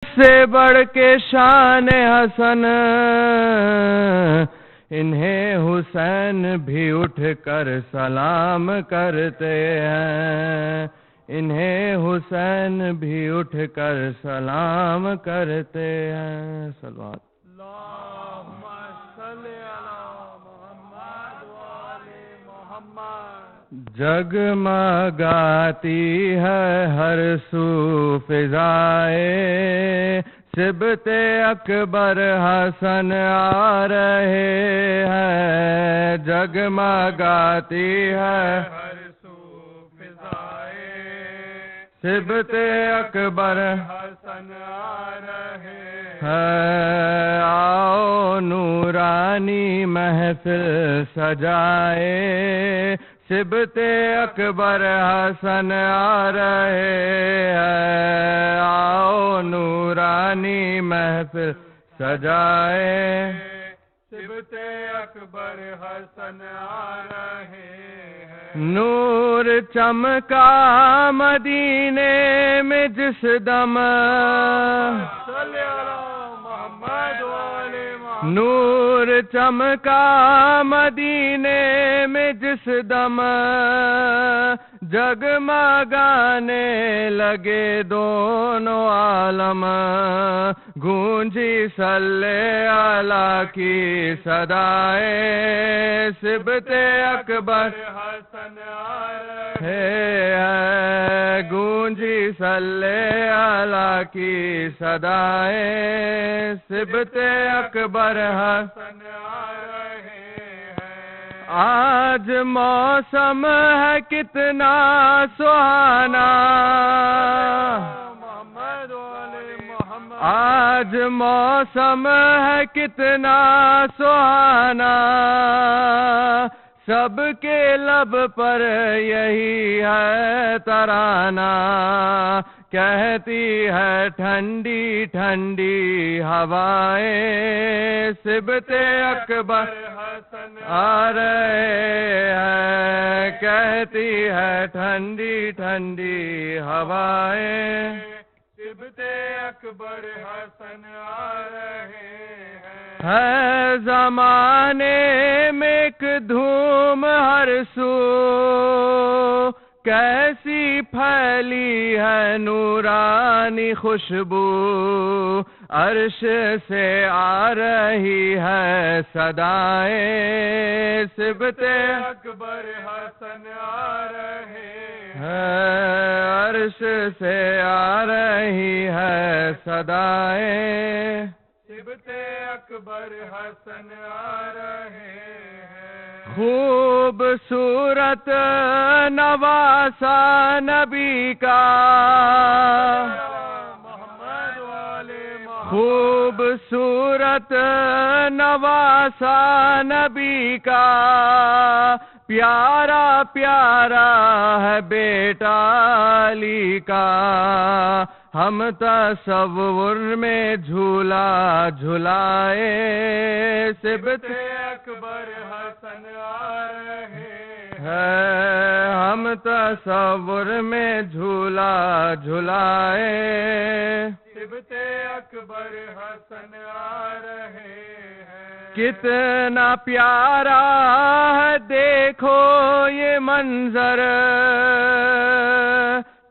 سے بڑھ کے شان حسن انہیں حسین بھی اٹھ کر سلام کرتے ہیں، انہیں حسین بھی اٹھ کر سلام کرتے ہیں۔ صلوات اللہم صلی علی محمد وآل محمد۔ جگمگاتی ہے ہر سو فضائے، سبط اکبر حسن آ رہے ہیں، جگمگاتی ہے ہر سو فضائے، سبط اکبر حسن آ رہے ہے، آؤ نورانی محفل سجائے، سبط اکبر حسن آ رہے ہیں، آؤ نورانی محفل سجائے، سبط اکبر حسن آ رہے ہیں۔ نور چمکا مدینے میں جس دم، صلی علی محمد وآل محمد۔ نور چمکا مدینے میں جس دم، جگمگانے لگے دونوں عالم، گونجی صلی اللہ کی صدائے، سبط اکبر حسن آ رہے ہے، گونجی صلی اللہ کی صدائے، سبط اکبر حسن آ رہے ہیں۔ آج موسم ہے کتنا سہانا، محمد وآل محمد۔ آج موسم ہے کتنا سہانا، سب کے لب پر یہی ہے ترانہ، کہتی ہے ٹھنڈی ٹھنڈی ہوائیں، سبط اکبر حسن آ رہے ہیں، کہتی ہے ٹھنڈی ٹھنڈی ہوائیں، سبط اکبر حسن آ رہے ہیں۔ ہے زمانے میں ایک دھوم ہر سو، کیسی پھیلی ہے نورانی خوشبو، عرش سے آ رہی ہے صدائیں، سبط اکبر حسن آ رہے ہے، عرش سے آ رہی ہے صدائیں، سبط اکبر حسن آ رہے ہیں۔ خوبصورت نواسا نبی کا، محمد وآل محمد۔ خوبصورت نواسا نبی کا، پیارا پیارا ہے بیٹا علی کا، ہم تصور میں جھولا جھلائے، سبط اکبر حسن آ رہے ہے، ہم تصور میں جھولا جھلائے، سبط اکبر حسن آ رہے ہیں۔ کتنا پیارا ہے دیکھو یہ منظر،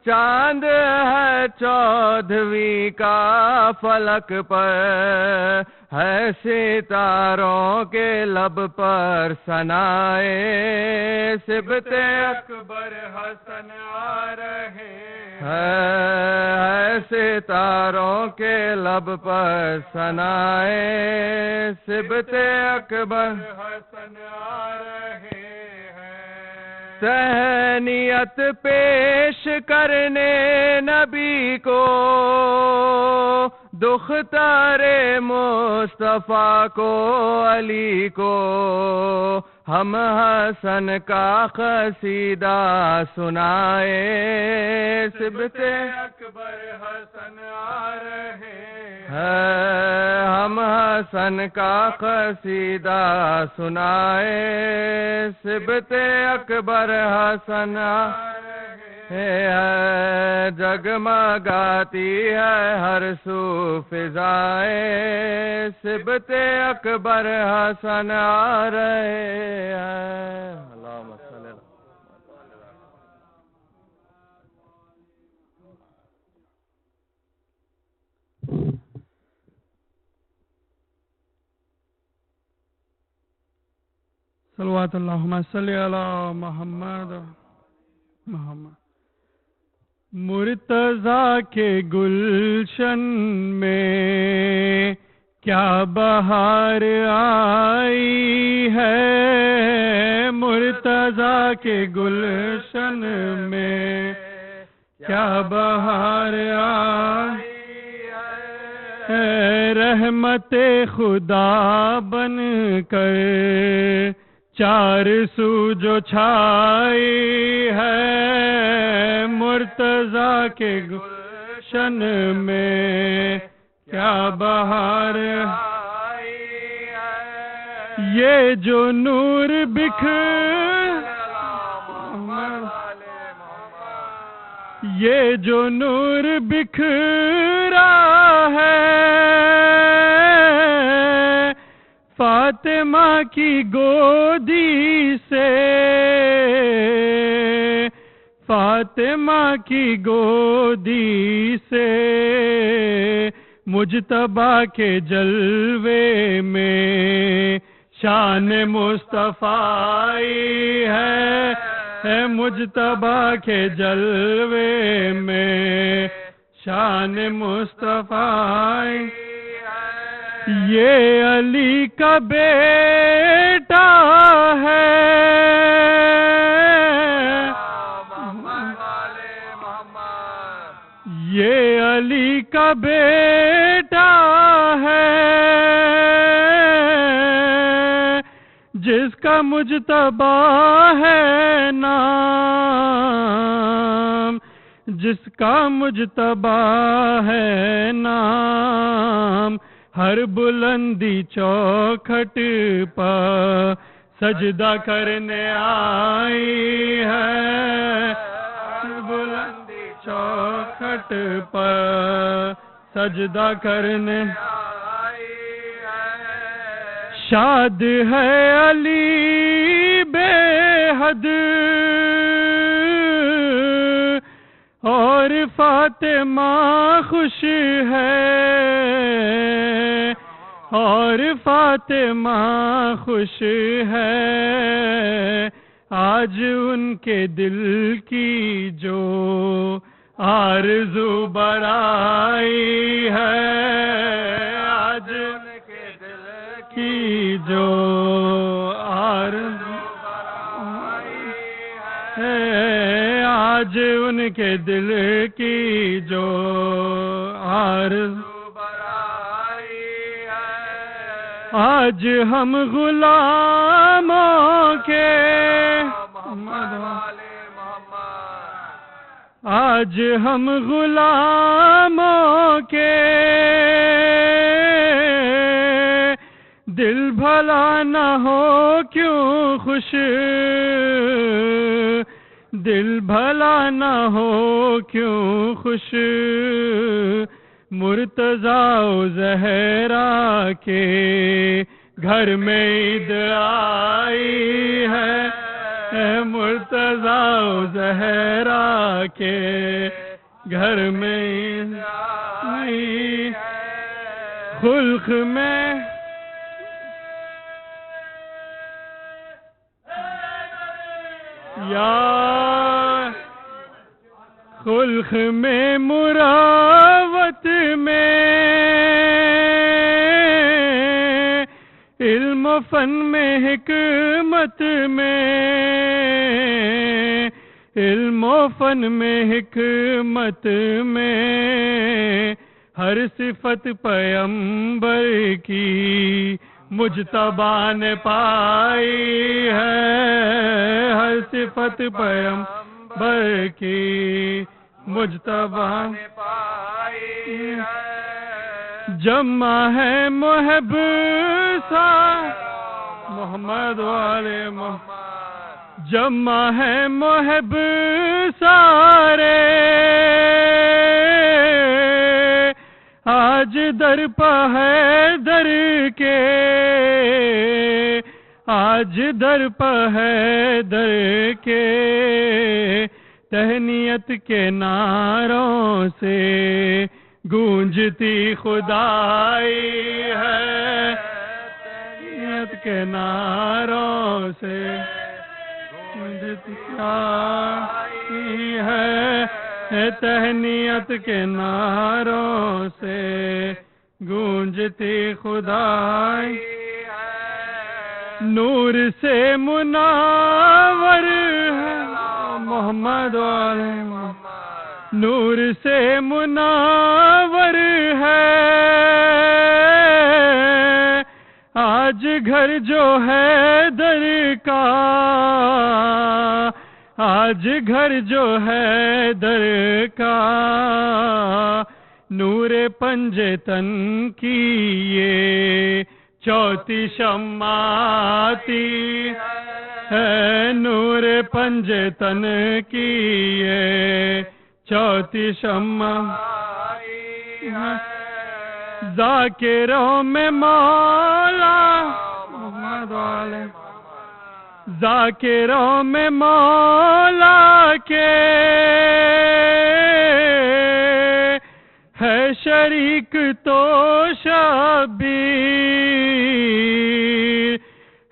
چاند ہے 14ویں کا فلک پر، ہے ستاروں کے لب پر ثنائے، سبط اکبر حسن آ رہے ہے، ستاروں کے لب پر ثنائے، سبط اکبر حسن آ رہے ہیں۔ تہنیت پیش کرنے نبی کو، دختر مصطفیٰ کو علی کو، ہم حسن کا قصیدہ سنائے، سبط اکبر حسن آ رہے ہے، ہم حسن کا قصیدہ سنائے، سبط اکبر حسن آ رہے ہے جگمگاتی ہے ہر سو فضائیں سبت اکبر حسن آ رہے ہیں اللہم صلی اللہ صلوات اللہم صلی علی محمد محمد مرتضیٰ کے گلشن میں کیا بہار آئی ہے مرتضیٰ کے گلشن میں کیا بہار آئی ہے رحمت خدا بن کر چار سو جو چھائی ہے مرتضیٰ کے گلشن میں کیا بہار یہ جو نور یہ جو نور بکھرا ہے فاطمہ کی گودی سے فاطمہ کی گودی سے مجتبیٰ کے جلوے میں شان مصطفیٰ ہے مجتبیٰ کے جلوے میں شان مصطفیٰ یہ علی کا بیٹا ہے یہ علی کا بیٹا ہے جس کا مجتبیٰ ہے نام جس کا مجتبیٰ ہے نام ہر بلندی چوکھٹ پا سجدہ کرنے آئی ہے ہر بلندی چوکھٹ پا سجدہ کرنے شاد ہے علی بے حد اور فاطمہ خوش ہے اور فاطمہ خوش ہے آج ان کے دل کی جو آرزو برائی ہے آج ان کے دل کی جو آرزو ہے آج ان کے دل کی جو آرزو آج ہم غلاموں کے آج ہم غلاموں کے دل بھلا نہ ہو کیوں خوش دل بھلا نہ ہو کیوں خوش مرتضیٰ و زہرا کے گھر میں عید آئی ہے مرتضیٰ و زہرا کے گھر میں عید آئی خلق میں یا خلق میں مراوت میں علم و فن میں حکمت میں علم و فن میں حکمت میں ہر صفت پیغمبر کی مجتبیٰ نے پائی ہے ہر صفت پیغمبر کی مجتبیٰ نے پائی ہے جمع ہے محب سا محمد والے محمد جمع ہے محب سارے آج در پہ ہے در کے آج در پہ ہے در کے تہنیت کے نعروں سے گونجتی خدائی ہے تہنیت کے نعروں سے گونجتی خدائی ہے تہنیت کے نعروں سے گونجتی خدائی نور سے منور ہے محمد علیہ محمد نور سے منور ہے آج گھر جو ہے در کا آج گھر جو ہے در کا نور پنجے تن کی یہ چوتھی شمع آتی ہے نور پنجے تن کی یہ چوتھی شمع ذاکروں میں مولا محمد علیہ ذاکروں میں مولا کے ہے شریک تو شبیر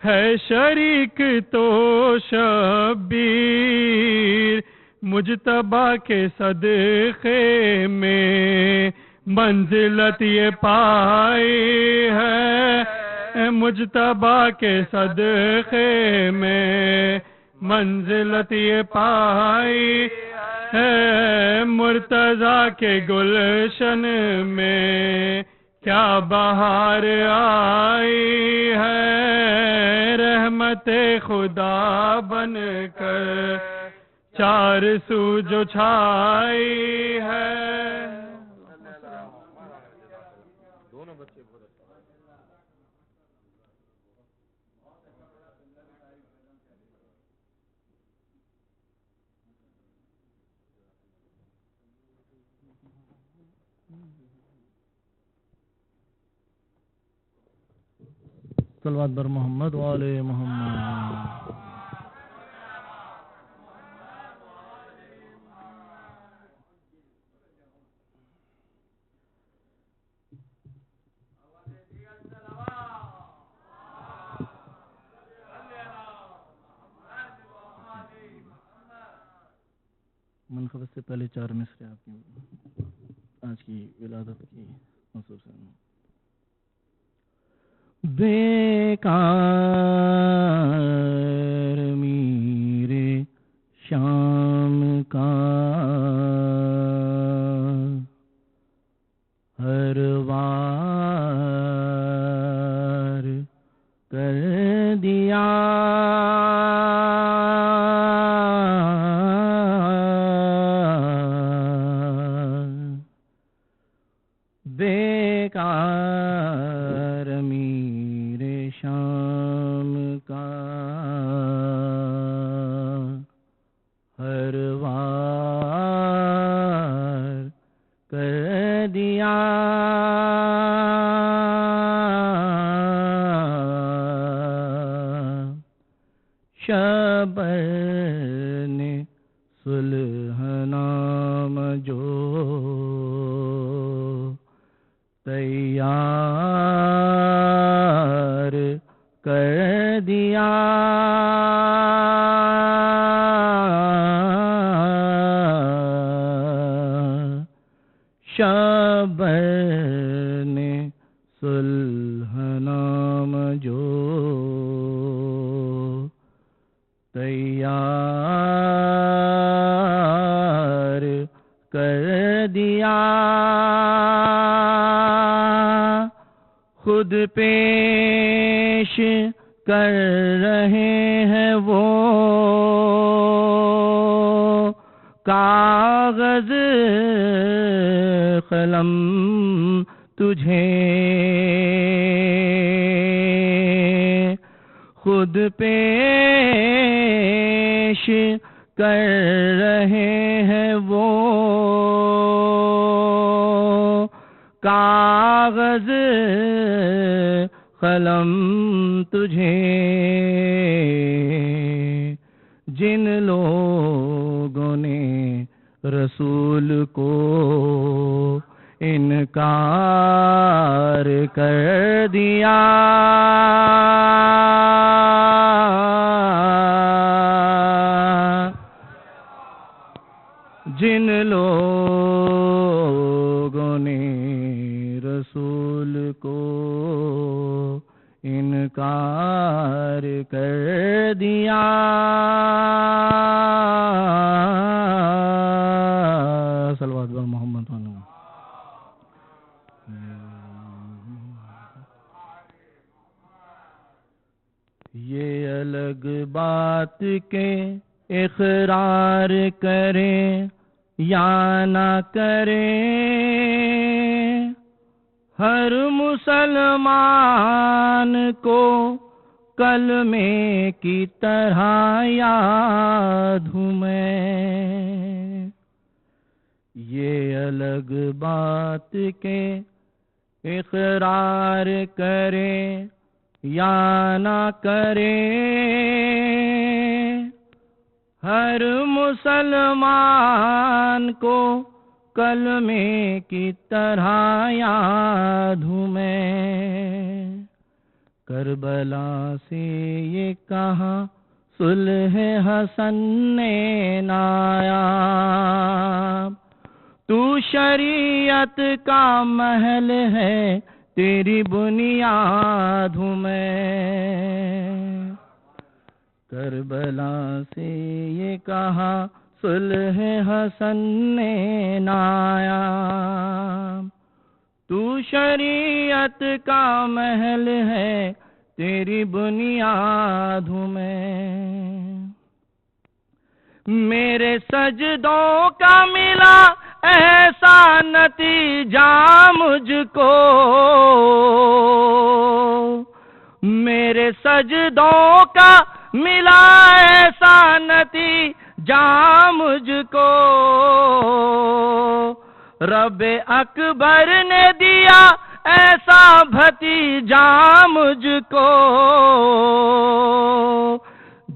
ہے شریک تو شبیر مجتبیٰ کے صدقے میں منزلت یہ پائی ہے مجتبیٰ کے صدقے میں منزلت یہ پائی ہے مرتضیٰ کے گلشن میں کیا بہار آئی ہے رحمت خدا بن کر چار سو جو چھائی ہے صلوات بر محمد و آل محمد منقبت سے پہلے 4 مصرے آپ کی آج کی ولادت کی مخصوص ہے بیکار میرے شام کا ہر وار کر دیا بیکار میرے شام کا ہر وار کر دیا شبر نے صلح نام جو تیار کر دیا شبر نے صلح نام جو تیار کر دیا خود پیش کر رہے ہیں وہ کاغذ قلم تجھے خود پیش پیش کر رہے ہیں وہ کاغذ قلم تجھے، جن لوگوں نے رسول کو انکار کر دیا، جن لوگوں نے رسول کو انکار کر دیا، صلوات بر محمد عنہ۔ یہ الگ بات کے اقرار کریں یا نہ کریں، ہر مسلمان کو کلمے کی طرح یاد ہوں میں۔ یہ الگ بات کے اقرار کریں یا نہ کریں، ہر مسلمان کو کلمے کی طرح یاد ہوں میں۔ کربلا سے یہ کہا صلح حسن نے نایاب، تو شریعت کا محل ہے تیری بنیاد ہوں میں۔ کربلا سے یہ کہا صلح حسن نے نایاب، تو شریعت کا محل ہے تیری بنیاد ہوں میں۔ میرے سجدوں کا ملا ایسا نتیجہ مجھ کو، میرے سجدوں کا ملا ایسا نتیجہ مجھ کو، رب اکبر نے دیا ایسا بھتیجا مجھ کو،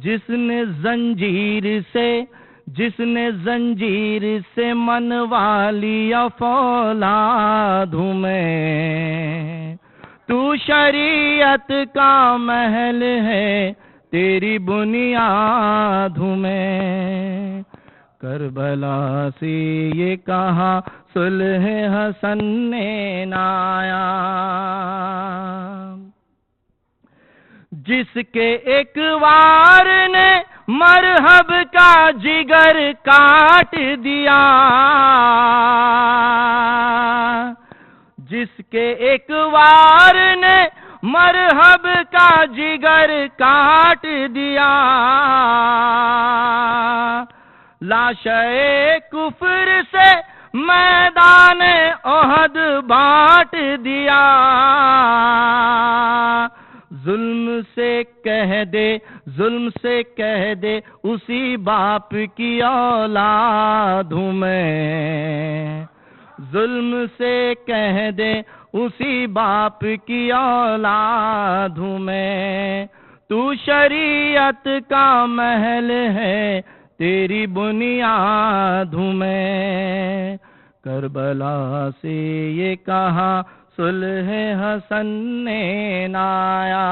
جس نے زنجیر سے منوا لیا فولاد ہوں میں۔ تو شریعت کا محل ہے تیری بنیاد ہوں میں۔ کربلا سے یہ کہا صلح حسن نے نایاب، جس کے ایک وار نے مرحب کا جگر کاٹ دیا، جس کے ایک وار نے مرحب کا جگر کاٹ دیا، لاشے کفر سے میدان احد بانٹ دیا، ظلم سے کہہ دے اسی باپ کی اولاد ہوں میں، ظلم سے کہہ دے اسی باپ کی اولاد ہوں میں۔ تو شریعت کا محل ہے تیری بنیاد ہوں میں۔ کربلا سے یہ کہا صلح حسن نے نایاب،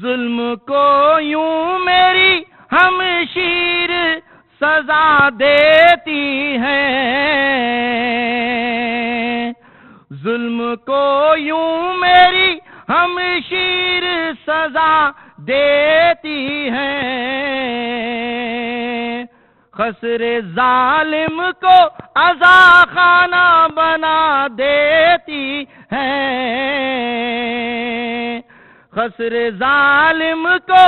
ظلم کو یوں میری ہمشیر سزا دیتی ہے، ظلم کو یوں میری ہمشیر سزا دیتی ہے، خسر ظالم کو عزا خانہ بنا دیتی ہے، خسر ظالم کو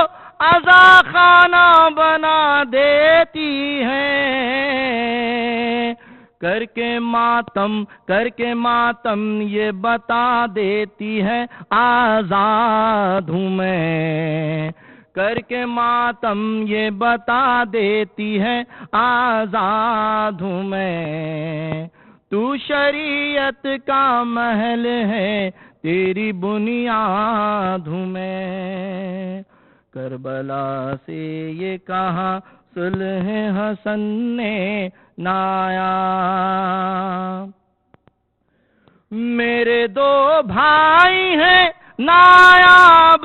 عزا خانہ بنا دیتی ہے، کر کے ماتم یہ بتا دیتی ہے آزاد ہوں میں، کر کے ماتم یہ بتا دیتی ہے آزاد ہوں میں، تو شریعت کا محل ہے تیری بنیاد ہوں میں۔ کربلا سے یہ کہا صلح حسن نے نایاب، میرے دو بھائی ہیں نایاب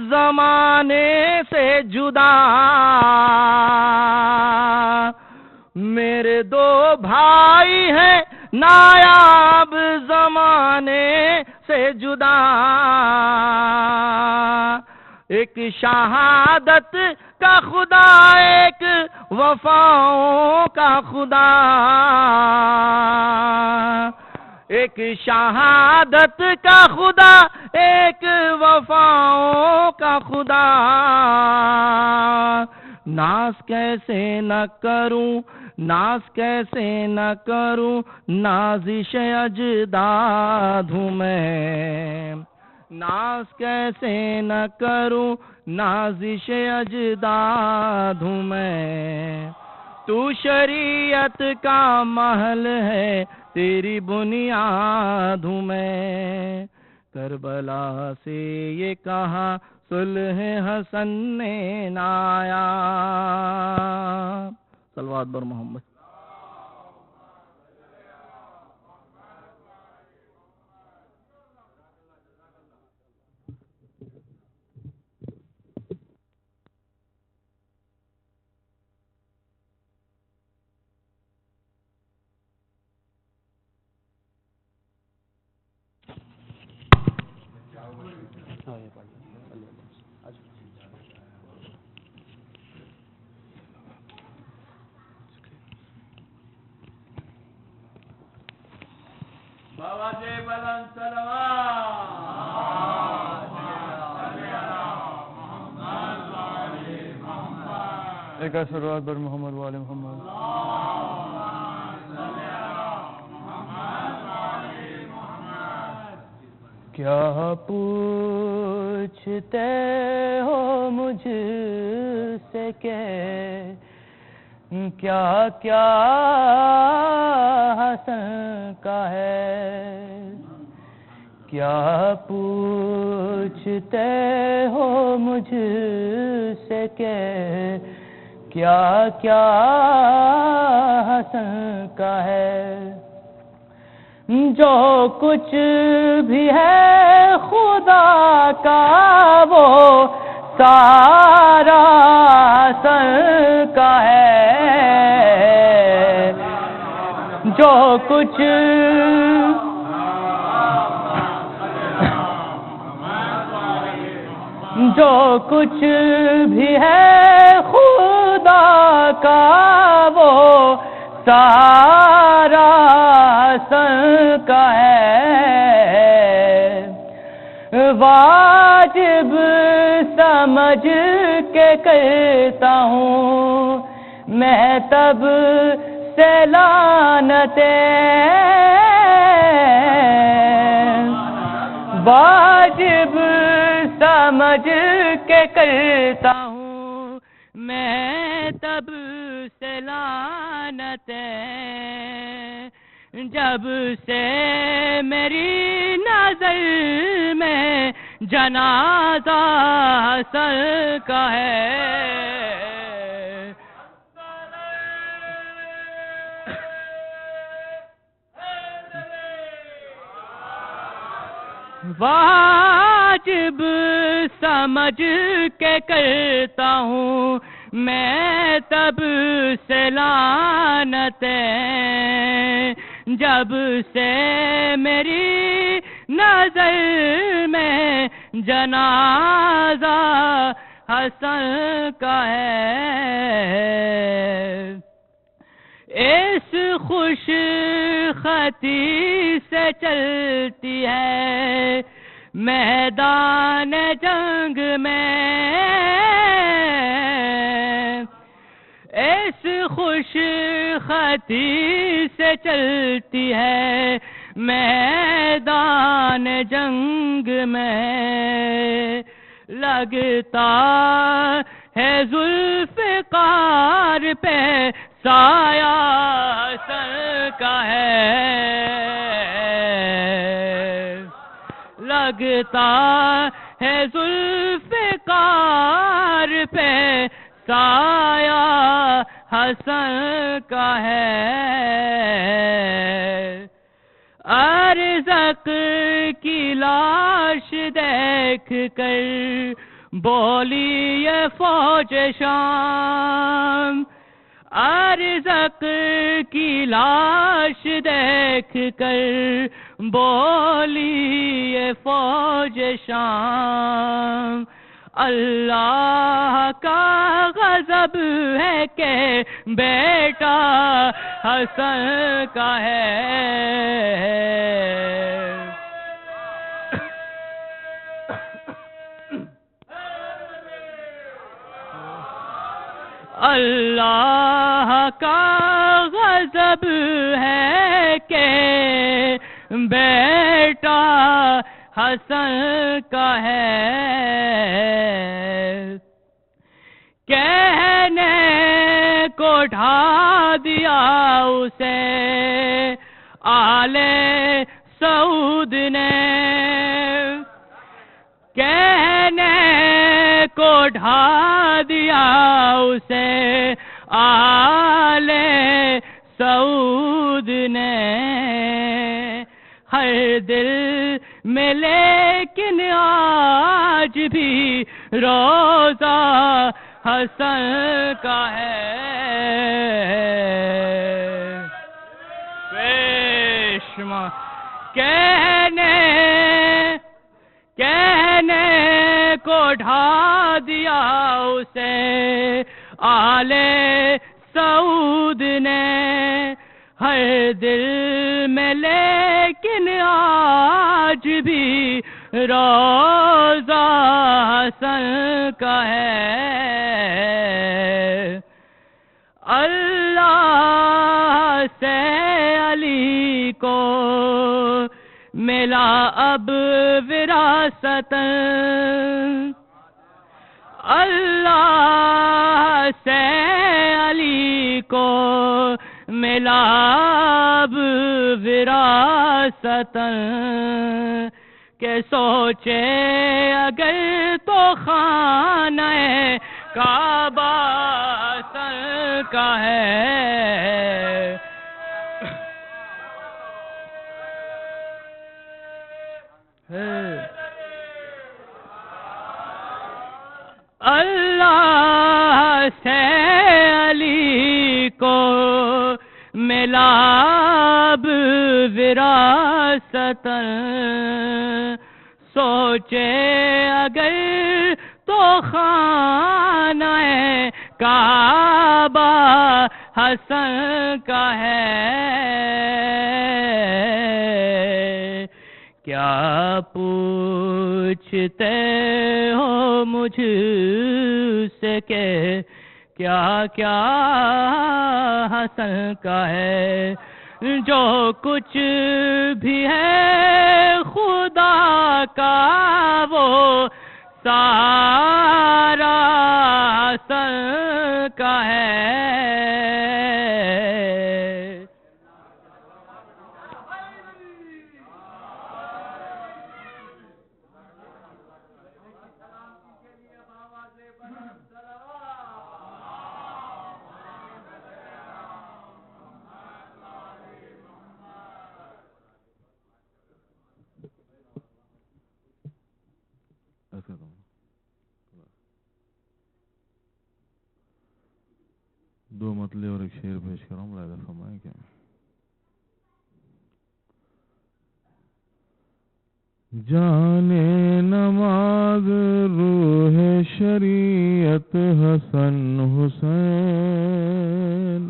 زمانے سے جدا، میرے دو بھائی ہیں نایاب زمانے سے جدا، ایک شہادت کا خدا ایک وفاؤں کا خدا، ایک شہادت کا خدا ایک وفاؤں کا خدا، ناز کیسے نہ کروں ناز کیسے نہ کروں نازش اجداد ہوں میں، ناز کیسے نہ کروں نازش اجداد ہوں میں، تو شریعت کا محل ہے تیری بنیاد ہوں میں۔ کربلا سے یہ کہا صلح حسن نے نایاب، صلوات بر محمد۔ بابا جی بلند صلوات، ایک صلوات بر محمد و آل محمد۔ کیا پوچھتے ہو مجھ سے کہ کیا کیا حسن کا ہے، کیا پوچھتے ہو مجھ سے کہ کیا کیا حسن کا ہے، جو کچھ بھی ہے خدا کا وہ سارا حسن کا ہے، جو کچھ بھی ہے خدا کا وہ سارا حسن کا ہے، واجب سمجھ کے کہتا ہوں میں تب سے لعنتیں، واجب سمجھ کے کرتا ہوں میں تب سے لعنتیں، جب سے میری نظر میں جنازہ حسن کا ہے، واجب سمجھ کے کرتا ہوں میں تب سے لعنتیں، جب سے میری نظر میں جنازہ حسن کا ہے، اس خوش خطی سے چلتی ہے میدان جنگ میں، اس خوش خطی سے چلتی ہے میدان جنگ میں، لگتا ہے ذوالفقار پہ سایہ حسن کا ہے، لگتا ہے ذوالفقار پہ سایہ حسن کا ہے، ارزق کی لاش دیکھ کر بولی یہ فوج شام، ارزق کی لاش دیکھ کر بولی یہ فوج شام، اللہ کا غضب ہے کہ بیٹا حسن کا ہے، اللہ کا غضب ہے کہ بیٹا حسن کا ہے، کہنے کو ڈھا دیا اسے آل سعود نے، کہنے کو ڈھا دیا اسے آل سعود نے، ہر دل میں لیکن آج بھی روزہ حسن کا ہے، پیشما کہنے کو ڈھا دیا اسے آل سعود نے، ہر دل میں لیکن آج بھی روزہ حسن کا ہے، اللہ سے علی کو ملا اب وراثت، اللہ سے علی کو ملا اب وراثت، کہ سوچے اگر تو خانہ کعبہ حسن کا ہے، اللہ سے علی کو ملا اب وراثت، سوچے اگر تو خانہ کعبہ حسن کا ہے، کیا پوچھتے ہو مجھ سے کہ کیا کیا حسن کا ہے، جو کچھ بھی ہے خدا کا وہ سارا حسن کا ہے، دو مطلع اور ایک شعر پیش کروں، ملاحظہ فرمائیں کہ جانے نماز روح شریعت حسن حسین،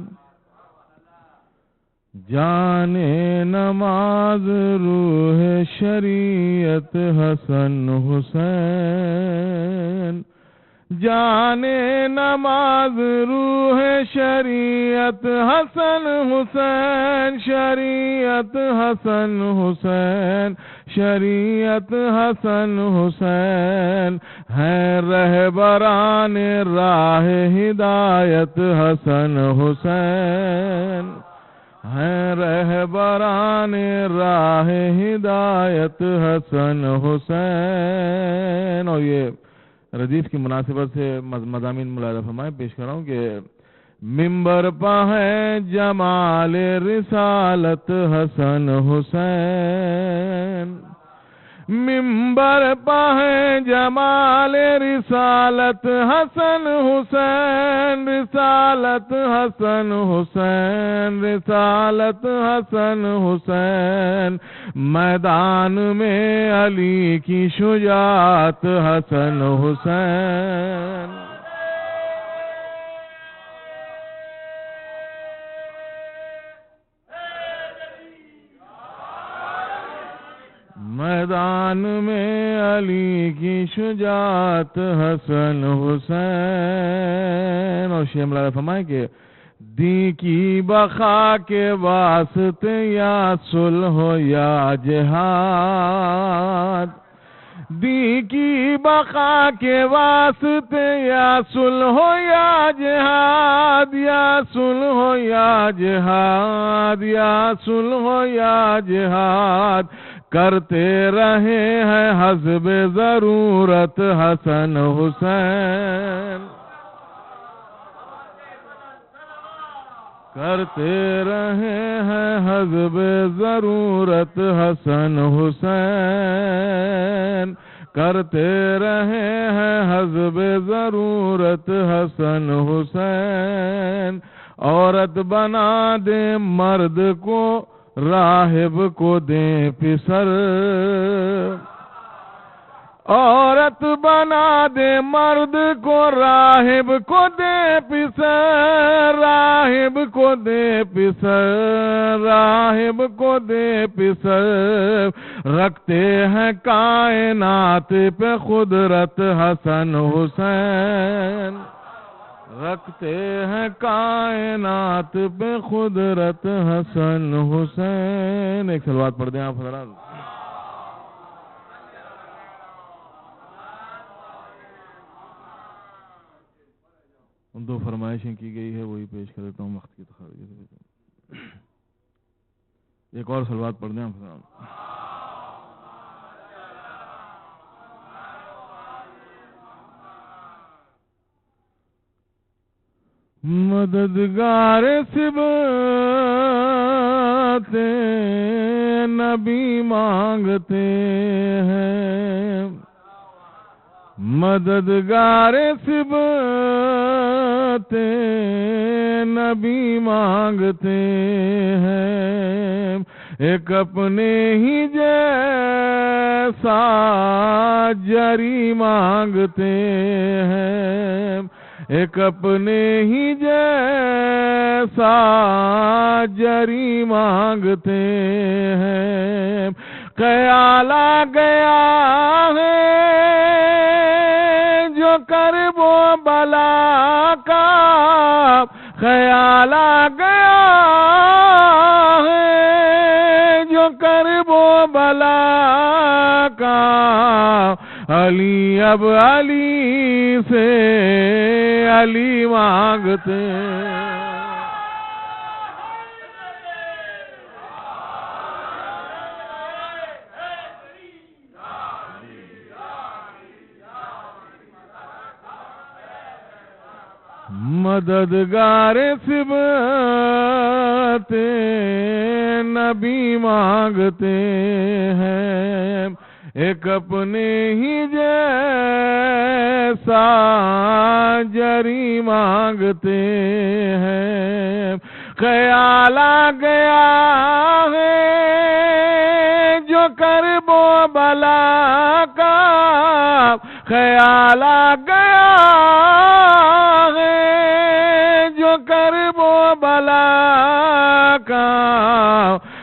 جانے نماز روح شریعت حسن حسین، جانے نماز روح شریعت حسن حسین، شریعت حسن حسین، شریعت حسن حسین ہیں رہبران راہ ہدایت حسن حسین ہیں رہبران راہ ہدایت حسن حسین. اور یہ ردیف کی مناسبت سے مضامین ملاحظہ فرمائیں پیش کر رہا ہوں کہ منبر پہ ہے جمال رسالت حسن حسین. منبر پہ ہے جمال رسالت حسن حسین. رسالت حسن حسین رسالت حسن حسین. میدان میں علی کی شجاعت حسن حسین. میدان میں علی کی شجاعت حسن حسین. اور شیخ ملالہ فرمائیں کہ دین کی بقا کے واسطے یا صلح یا جہاد. دین کی بقا کے واسطے یا صلح یا جہاد. یا صلح یا جہاد. یا صلح یا جہاد کرتے رہے ہیں حسب ضرورت حسن حسین. کرتے رہے ہیں حسب ضرورت حسن حسین. کرتے رہے ہیں حسب ضرورت حسن حسین. عورت بنا دے مرد کو راہب کو دیں پسر. عورت بنا دے مرد کو راہب کو دیں پسر. راہب کو دیں پسر. راہب کو دیں پسر. رکھتے ہیں کائنات پہ قدرت حسن حسین. رکھتے ہیں کائنات پہ قدرت حسن حسین. ایک صلوات پڑھ دیں آپ حضرات. ان دو فرمائشیں کی گئی ہے وہی پیش کر دیتا ہوں وقت کی تخارج سے. ایک اور صلوات پڑھ دیں آپ حضرات. مددگار صبات نبی مانگتے ہیں. مددگار صبات نبی مانگتے ہیں. ایک اپنے ہی جیسا جری مانگتے ہیں. ایک اپنے ہی جیسا جری مانگتے ہیں. خیال آ گیا ہے جو کرب و بلا کا. خیال آ گیا ہے جو کرب و بلا کا. علی اب علی سے علی مانگتے. مددگار صبات نبی مانگتے ہیں. ایک اپنے ہی جیسا جری مانگتے ہیں. خیال آ گیا ہے جو کرب و بلا کا. خیال آ گیا ہے جو کرب و بلا کا.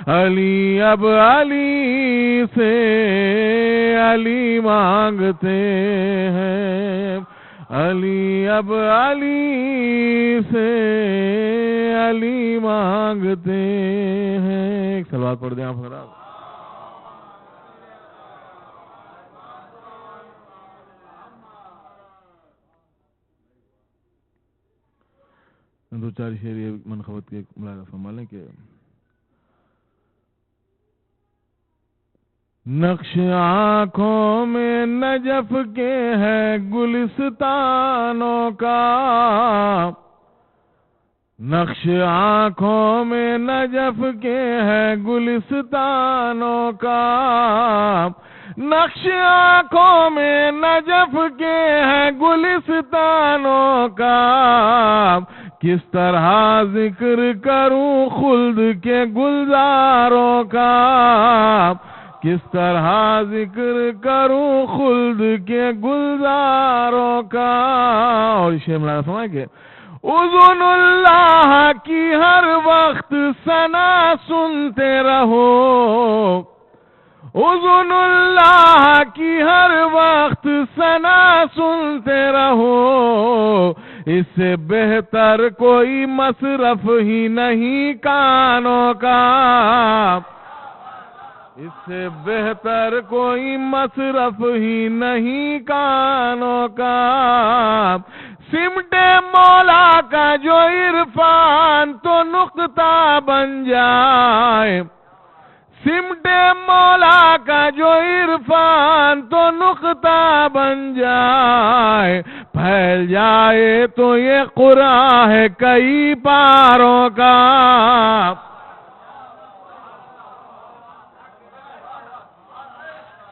علی اب علی سے علی مانگتے ہیں. علی اب علی سے علی مانگتے ہیں. ایک صلوات پڑھ دیں آپ حضرات. دو چار شعر یہ منخوت کے ملاحظہ فرما لیں کہ نقش آنکھوں میں نجف کے ہے گلستانوں کا، نقش آنکھوں میں نجف کے ہے گلستانوں کا، نقش آنکھوں میں نجف کے ہے گلستانوں کا، کس طرح ذکر کروں خلد کے گلزاروں کا، کس طرح ذکر کروں خلد کے گلزاروں کا۔ اور شعر ملاحظہ فرمائیں کہ اذن اللہ کی ہر وقت ثنا سنتے رہو، اذن اللہ کی ہر وقت ثنا سنتے رہو، اس سے بہتر کوئی مصرف ہی نہیں کانوں کا، اس سے بہتر کوئی مصرف ہی نہیں کانوں کا، سمٹے مولا کا جو عرفان تو نقطہ بن جائے، سمٹے مولا کا جو عرفان تو نقطہ بن جائے، پھیل جائے تو یہ قرآن ہے کئی پاروں کا،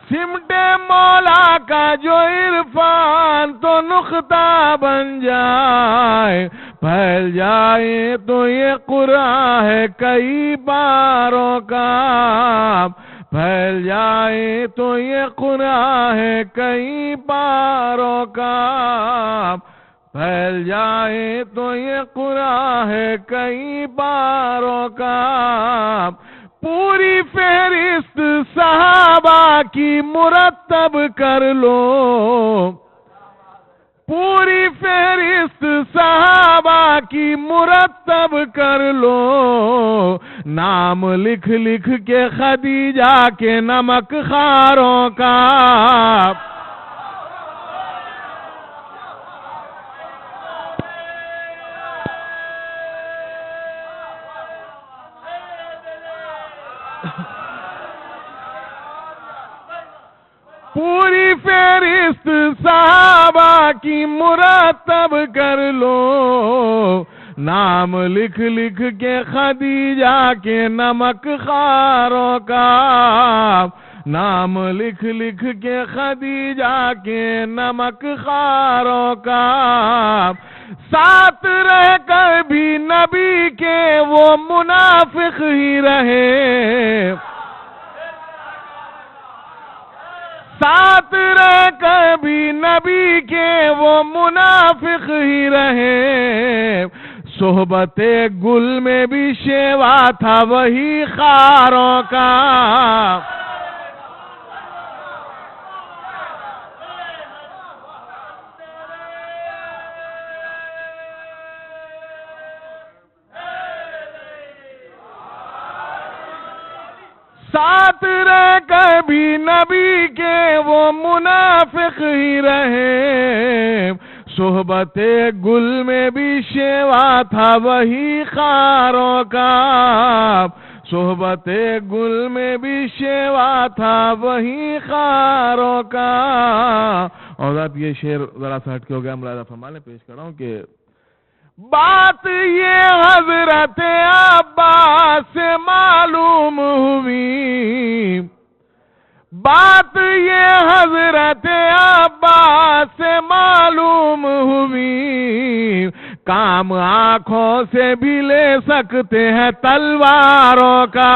سمٹے مولا کا جو عرفان تو نقطہ بن جائے، پھیل جائے تو یہ قرآن ہے کئی پاروں کا، پھیل جائے تو یہ قرآن ہے کئی پاروں کا، پھیل جائے تو یہ قرآن ہے کئی پاروں کا، پوری فہرست صحابہ کی مرتب کر لو، پوری فہرست صحابہ کی مرتب کر لو، نام لکھ لکھ کے خدیجہ کے نمک خاروں کا، پوری فہرست صحابہ کی مرتب کر لو، نام لکھ لکھ کے خدیجہ کے نمک خاروں کا، نام لکھ لکھ کے خدیجہ کے نمک خاروں کا، ساتھ رہ کر بھی نبی کے وہ منافق ہی رہے، ساتھ رہ کر بھی نبی کے وہ منافق ہی رہے، صحبت گل میں بھی شیوا تھا وہی خاروں کا، ساتھ رہ کر بھی نبی کے وہ منافق ہی رہے، صحبت گل میں بھی شیوا تھا وہی خاروں کا، صحبت گل میں بھی شیوا تھا وہی خاروں کا۔ اور ذات یہ شعر ذرا سا ہٹ کے ہو گیا، ملاحظہ فرما لیں، پیش کر رہا ہوں کہ بات یہ حضرت عباس سے معلوم ہوئی، بات یہ حضرت عباس سے معلوم ہوئی، کام آنکھوں سے بھی لے سکتے ہیں تلواروں کا،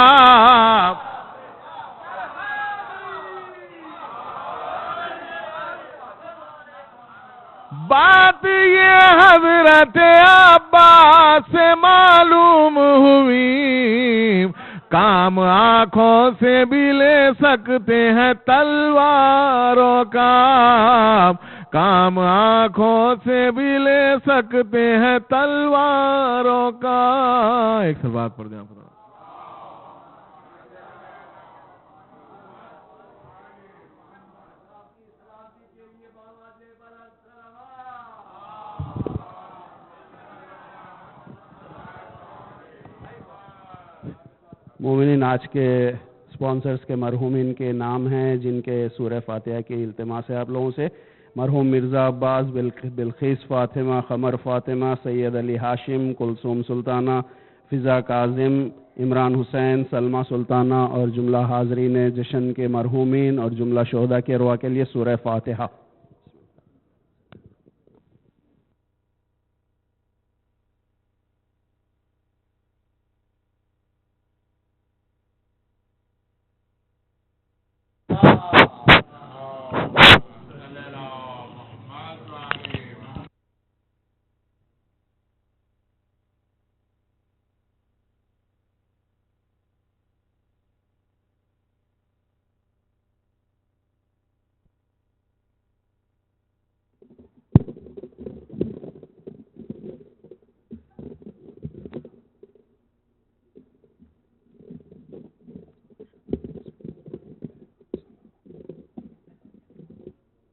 بات یہ حضرت عباس سے معلوم ہوئی، کام آنکھوں سے بھی لے سکتے ہیں تلواروں کا، کام آنکھوں سے بھی لے سکتے ہیں تلواروں کا۔ ایک سر بات پڑھ دیں۔ مومنین آج کے اسپانسرز کے مرحومین کے نام ہیں جن کے سورہ فاتحہ کی التماس ہے آپ لوگوں سے. مرحوم مرزا عباس، بلخیس فاطمہ، قمر فاطمہ، سید علی ہاشم، کلثوم سلطانہ، فضا کاظم، عمران حسین، سلمہ سلطانہ اور جملہ حاضرین جشن کے مرحومین اور جملہ شہداء کے ارواح کے لیے سورہ فاتحہ.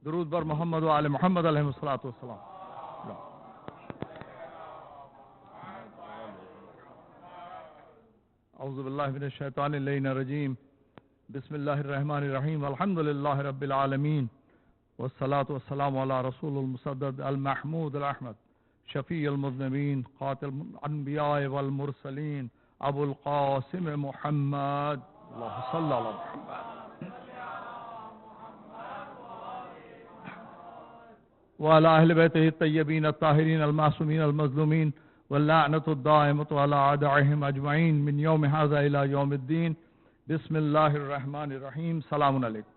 درود بر محمد و آل محمد علیہ الصلوۃ والسلام. اعوذ باللہ من الشیطان اللعین الرجیم. بسم اللہ الرحمن الرحیم. الحمد للہ رب العالمین والصلاة والسلام علی رسول المسدد المحمود الاحمد شفیع المذنبین قاتل الانبیاء والمرسلین ابو القاسم محمد. اللہ صلی علی محمد وعلى أهل بيته الطيبين الطاهرين المعصومين المظلومين واللعنة الدائمة على أعدائهم أجمعين من يوم هذا إلى يوم الدين. بسم اللہ الرحمن الرحیم. السلام علیکم.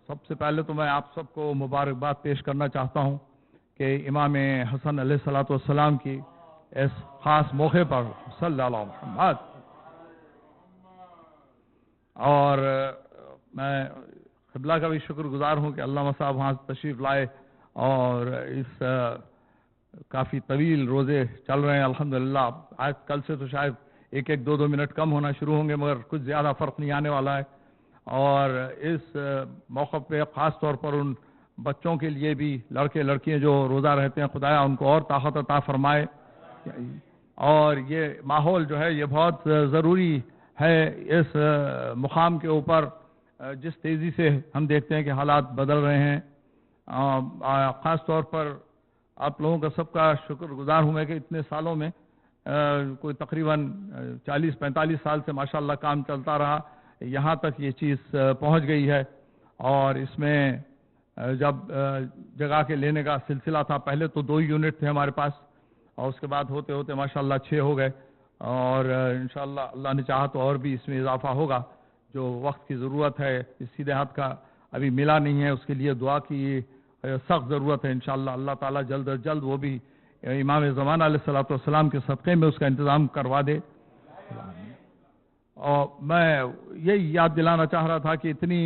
سب سے پہلے تو میں آپ سب کو مبارکباد پیش کرنا چاہتا ہوں کہ امام حسن علیہ الصلوۃ والسلام کی اس خاص موقع پر صلی اللہ علیہ محمد. اور میں قبلہ کا بھی شکر گزار ہوں کہ علامہ صاحب وہاں تشریف لائے اور اس کافی طویل روزے چل رہے ہیں الحمدللہ. آج کل سے تو شاید ایک دو منٹ کم ہونا شروع ہوں گے مگر کچھ زیادہ فرق نہیں آنے والا ہے. اور اس موقع پہ خاص طور پر ان بچوں کے لیے بھی، لڑکے لڑکیاں جو روزہ رہتے ہیں، خدایا ان کو اور طاقت عطا فرمائے. اور یہ ماحول جو ہے یہ بہت ضروری ہے اس مقام کے اوپر. جس تیزی سے ہم دیکھتے ہیں کہ حالات بدل رہے ہیں، خاص طور پر آپ لوگوں کا سب کا شکر گزار ہوں میں کہ اتنے سالوں میں کوئی تقریباً 40-45 سال سے ماشاءاللہ کام چلتا رہا، یہاں تک یہ چیز پہنچ گئی ہے. اور اس میں جب جگہ کے لینے کا سلسلہ تھا، پہلے تو 2 یونٹ تھے ہمارے پاس اور اس کے بعد ہوتے ہوتے ماشاءاللہ 6 ہو گئے. اور انشاءاللہ اللہ نے چاہا تو اور بھی اس میں اضافہ ہوگا. جو وقت کی ضرورت ہے اس سیدھے ہاتھ کا ابھی ملا نہیں ہے، اس کے لیے دعا کی سخت ضرورت ہے. انشاءاللہ اللہ تعالیٰ جلد از جلد وہ بھی امام زمانہ علیہ الصلوۃ والسلام کے صدقے میں اس کا انتظام کروا دے. اور میں یہی یاد دلانا چاہ رہا تھا کہ اتنی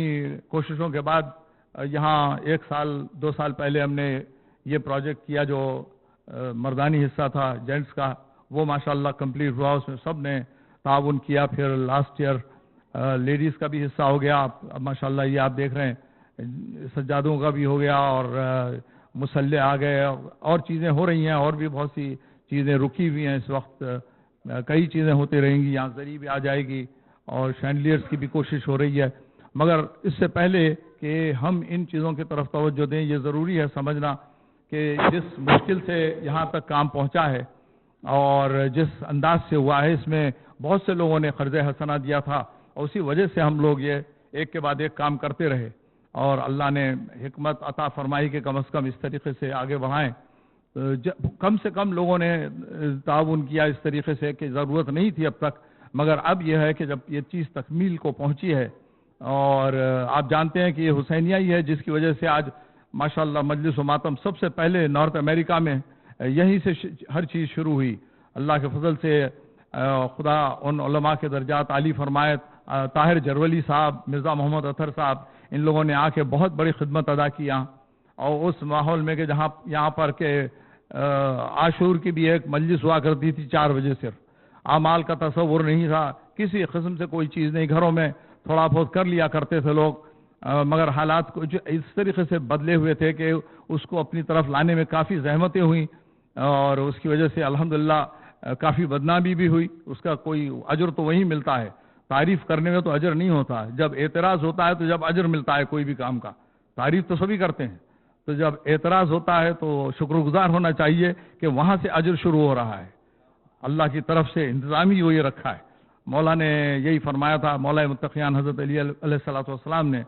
کوششوں کے بعد یہاں 1-2 سال پہلے ہم نے یہ پروجیکٹ کیا جو مردانی حصہ تھا جینٹس کا، وہ ماشاءاللہ کمپلیٹ ہوا. اس میں سب نے تعاون کیا. پھر لاسٹ ایئر لیڈیز کا بھی حصہ ہو گیا. اب ماشاءاللہ یہ آپ دیکھ رہے ہیں سجادوں کا بھی ہو گیا اور مسلح آ گئے اور چیزیں ہو رہی ہیں. اور بھی بہت سی چیزیں رکی ہوئی ہیں اس وقت. کئی چیزیں ہوتی رہیں گی. یہاں زری بھی آ جائے گی اور شینڈلیئرز کی بھی کوشش ہو رہی ہے. مگر اس سے پہلے کہ ہم ان چیزوں کی طرف توجہ دیں، یہ ضروری ہے سمجھنا کہ جس مشکل سے یہاں تک کام پہنچا ہے اور جس انداز سے ہوا ہے، اس میں بہت سے لوگوں نے قرض حسنہ دیا تھا اور اسی وجہ سے ہم لوگ یہ ایک کے بعد ایک کام کرتے رہے اور اللہ نے حکمت عطا فرمائی کہ کم از کم اس طریقے سے آگے بڑھائیں. کم سے کم لوگوں نے تعاون کیا اس طریقے سے کہ ضرورت نہیں تھی اب تک، مگر اب یہ ہے کہ جب یہ چیز تکمیل کو پہنچی ہے اور آپ جانتے ہیں کہ یہ حسینیہ ہی ہے جس کی وجہ سے آج ماشاءاللہ مجلس و ماتم سب سے پہلے نارتھ امریکہ میں یہیں سے ہر چیز شروع ہوئی. اللہ کے فضل سے خدا ان علماء کے درجات عالی فرمائے. طاہر جرولی صاحب، مرزا محمد اطہر صاحب، ان لوگوں نے آ کے بہت بڑی خدمت ادا کی یہاں. اور اس ماحول میں کہ جہاں یہاں پر کہ عاشور کی بھی ایک مجلس ہوا کرتی تھی 4 بجے صرف، اعمال کا تصور نہیں تھا، کسی قسم سے کوئی چیز نہیں، گھروں میں تھوڑا بہت کر لیا کرتے تھے لوگ، مگر حالات کچھ اس طریقے سے بدلے ہوئے تھے کہ اس کو اپنی طرف لانے میں کافی زحمتیں ہوئیں اور اس کی وجہ سے الحمدللہ کافی بدنامی بھی ہوئی، اس کا کوئی اجر تو وہی ملتا ہے، تعریف کرنے میں تو اجر نہیں ہوتا، جب اعتراض ہوتا ہے تو جب اجر ملتا ہے کوئی بھی کام کا، تعریف تو سبھی کرتے ہیں، تو جب اعتراض ہوتا ہے تو شکر گزار ہونا چاہیے کہ وہاں سے اجر شروع ہو رہا ہے، اللہ کی طرف سے انتظامی وہ یہ رکھا ہے۔ مولا نے یہی فرمایا تھا، مولا متقیان حضرت علی علیہ السلام نے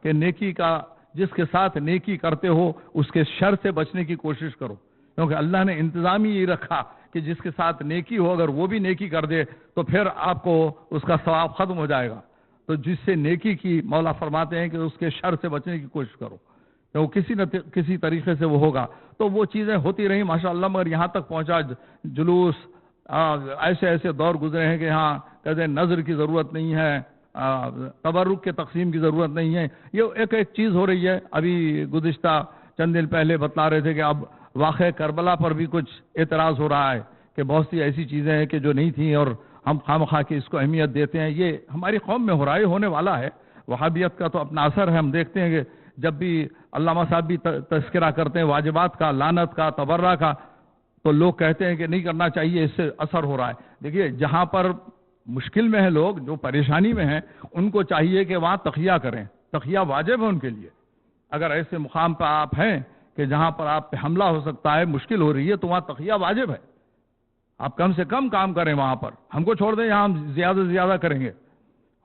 کہ نیکی کا، جس کے ساتھ نیکی کرتے ہو اس کے شر سے بچنے کی کوشش کرو، کیونکہ اللہ نے انتظامی یہ رکھا کہ جس کے ساتھ نیکی ہو اگر وہ بھی نیکی کر دے تو پھر آپ کو اس کا ثواب ختم ہو جائے گا، تو جس سے نیکی کی مولا فرماتے ہیں کہ اس کے شر سے بچنے کی کوشش کرو، تو کسی نہ کسی طریقے سے وہ ہوگا، تو وہ چیزیں ہوتی رہیں ماشاءاللہ، مگر یہاں تک پہنچا جلوس، ایسے ایسے دور گزرے ہیں کہ ہاں کہتے نظر کی ضرورت نہیں ہے، تبرک کے تقسیم کی ضرورت نہیں ہے، یہ ایک چیز ہو رہی ہے۔ ابھی گزشتہ چند دن پہلے بتلا رہے تھے کہ اب واقعہ کربلا پر بھی کچھ اعتراض ہو رہا ہے کہ بہت سی ایسی چیزیں ہیں کہ جو نہیں تھیں اور ہم خواہ کے اس کو اہمیت دیتے ہیں، یہ ہماری قوم میں ہو رہا ہے، ہونے والا ہے، وہابیت کا تو اپنا اثر ہے، ہم دیکھتے ہیں کہ جب بھی علامہ صاحب بھی تذکرہ کرتے ہیں واجبات کا، لعنت کا، تبرہ کا، تو لوگ کہتے ہیں کہ نہیں کرنا چاہیے، اس سے اثر ہو رہا ہے۔ دیکھیے جہاں پر مشکل میں ہیں لوگ، جو پریشانی میں ہیں، ان کو چاہیے کہ وہاں تقیہ کریں، تقیہ واجب ہے ان کے لیے۔ اگر ایسے مقام پر آپ ہیں کہ جہاں پر آپ پہ حملہ ہو سکتا ہے، مشکل ہو رہی ہے، تو وہاں تقیہ واجب ہے، آپ کم سے کم کام کریں وہاں پر، ہم کو چھوڑ دیں یہاں ہم زیادہ سے زیادہ کریں گے،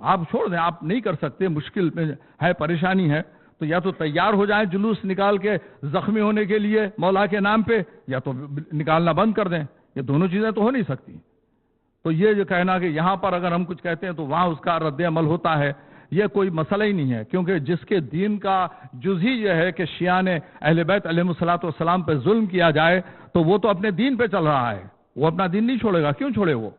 آپ چھوڑ دیں، آپ نہیں کر سکتے، مشکل میں ہے، پریشانی ہے، تو یا تو تیار ہو جائیں جلوس نکال کے زخمی ہونے کے لیے مولا کے نام پہ، یا تو نکالنا بند کر دیں، یہ دونوں چیزیں تو ہو نہیں سکتی۔ تو یہ جو کہنا کہ یہاں پر اگر ہم کچھ کہتے ہیں تو وہاں اس کا رد عمل ہوتا ہے، یہ کوئی مسئلہ ہی نہیں ہے، کیونکہ جس کے دین کا جز ہی یہ ہے کہ شیعہ نے اہل بیت علیہ السلام پہ ظلم کیا جائے، تو وہ تو اپنے دین پہ چل رہا ہے، وہ اپنا دین نہیں چھوڑے گا، کیوں چھوڑے وہ؟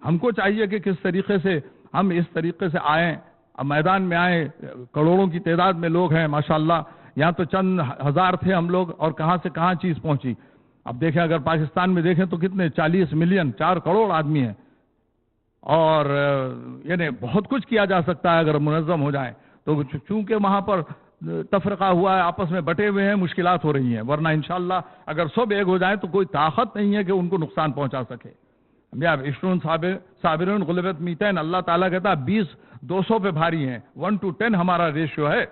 ہم کو چاہیے کہ کس طریقے سے ہم اس طریقے سے آئیں، اب میدان میں آئیں، کروڑوں کی تعداد میں لوگ ہیں ماشاءاللہ، یہاں تو چند ہزار تھے ہم لوگ اور کہاں سے کہاں چیز پہنچی۔ اب دیکھیں اگر پاکستان میں دیکھیں تو کتنے 40 ملین 4 کروڑ آدمی ہیں، اور یعنی بہت کچھ کیا جا سکتا ہے اگر منظم ہو جائیں، تو چونکہ وہاں پر تفرقہ ہوا ہے، آپس میں بٹے ہوئے ہیں، مشکلات ہو رہی ہیں، ورنہ انشاءاللہ اگر سب ایک ہو جائیں تو کوئی طاقت نہیں ہے کہ ان کو نقصان پہنچا سکے۔ اشرون صابرون غلبت میتین، اللہ تعالیٰ کہتا ہے 20-200 پہ بھاری ہیں، 1:10 ہمارا ریشیو ہے،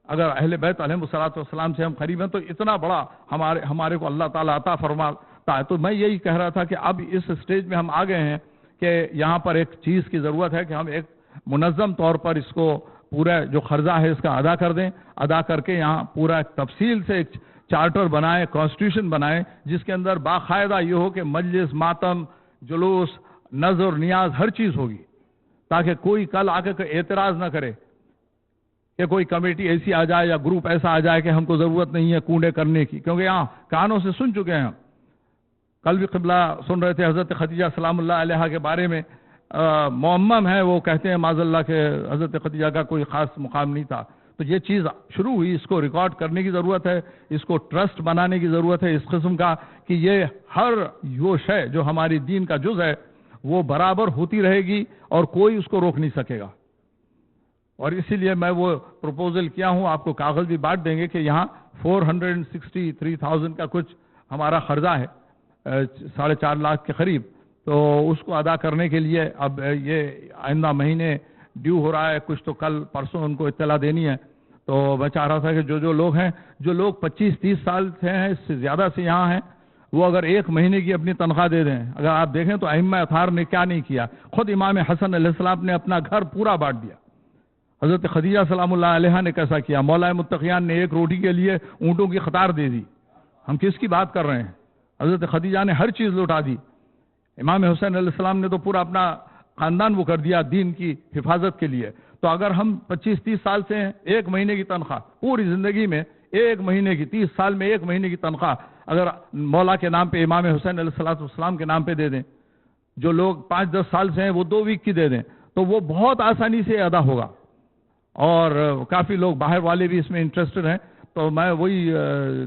اگر اہل بیت علیہ السلام سے ہم قریب ہیں تو اتنا بڑا ہمارے کو اللہ تعالیٰ عطا فرماتا ہے۔ تو میں یہی کہہ رہا تھا کہ اب اس سٹیج میں ہم آ گئے ہیں کہ یہاں پر ایک چیز کی ضرورت ہے کہ ہم ایک منظم طور پر اس کو پورا جو قرضہ ہے اس کا ادا کر دیں، ادا کر کے یہاں پورا ایک تفصیل سے ایک چارٹر بنائیں، کانسٹیٹیوشن بنائیں، جس کے اندر باقاعدہ یہ ہو کہ مجلس، ماتم، جلوس، نظر، نیاز، ہر چیز ہوگی، تاکہ کوئی کل آ کے اعتراض نہ کرے کہ کوئی کمیٹی ایسی آ جائے یا گروپ ایسا آ جائے کہ ہم کو ضرورت نہیں ہے کنڈے کرنے کی، کیونکہ یہاں کانوں سے سن چکے ہیں ہم۔ کل بھی قبلہ سن رہے تھے حضرت خدیجہ سلام اللہ علیہا کے بارے میں، معمم ہے، وہ کہتے ہیں معاذ اللہ کہ حضرت خدیجہ کا کوئی خاص مقام نہیں تھا، تو یہ چیز شروع ہوئی، اس کو ریکارڈ کرنے کی ضرورت ہے، اس کو ٹرسٹ بنانے کی ضرورت ہے اس قسم کا کہ یہ ہر وہ شے جو ہماری دین کا جز ہے وہ برابر ہوتی رہے گی اور کوئی اس کو روک نہیں سکے گا۔ اور اسی لیے میں وہ پروپوزل کیا ہوں، آپ کو کاغذ بھی بانٹ دیں گے کہ یہاں 463,000 کا کچھ ہمارا قرضہ ہے، 4.5 لاکھ کے قریب، تو اس کو ادا کرنے کے لیے اب یہ آئندہ مہینے ڈیو ہو رہا ہے، کچھ تو کل پرسوں ان کو اطلاع دینی ہے، تو میں چاہ رہا تھا کہ جو لوگ ہیں، جو لوگ 25-30 سال سے ہیں، اس سے زیادہ سے یہاں ہیں، وہ اگر 1 مہینے کی اپنی تنخواہ دے دیں۔ اگر آپ دیکھیں تو ائمہ اطہار نے کیا نہیں کیا، خود امام حسن علیہ السلام نے اپنا گھر پورا بانٹ دیا، حضرت خدیجہ سلام اللہ علیہ نے کیسا کیا، مولا متقیان نے 1 روٹی کے لیے اونٹوں کی قطار دے دی۔ ہم کس کی بات کر رہے ہیں؟ حضرت خدیجہ نے ہر چیز لوٹا دی۔ امام حسین علیہ السلام نے تو پورا اپنا خاندان وہ کر دیا دین کی حفاظت کے لیے۔ تو اگر ہم 25-30 سال سے ہیں، 1 مہینے کی تنخواہ پوری زندگی میں، 1 مہینے کی، 30 سال میں 1 مہینے کی تنخواہ اگر مولا کے نام پہ، امام حسین علیہ السلام کے نام پہ دے دیں، جو لوگ 5-10 سال سے ہیں وہ 2 ویک کی دے دیں، تو وہ بہت آسانی سے ادا ہوگا، اور کافی لوگ باہر والے بھی اس میں انٹرسٹڈ ہیں۔ تو میں وہی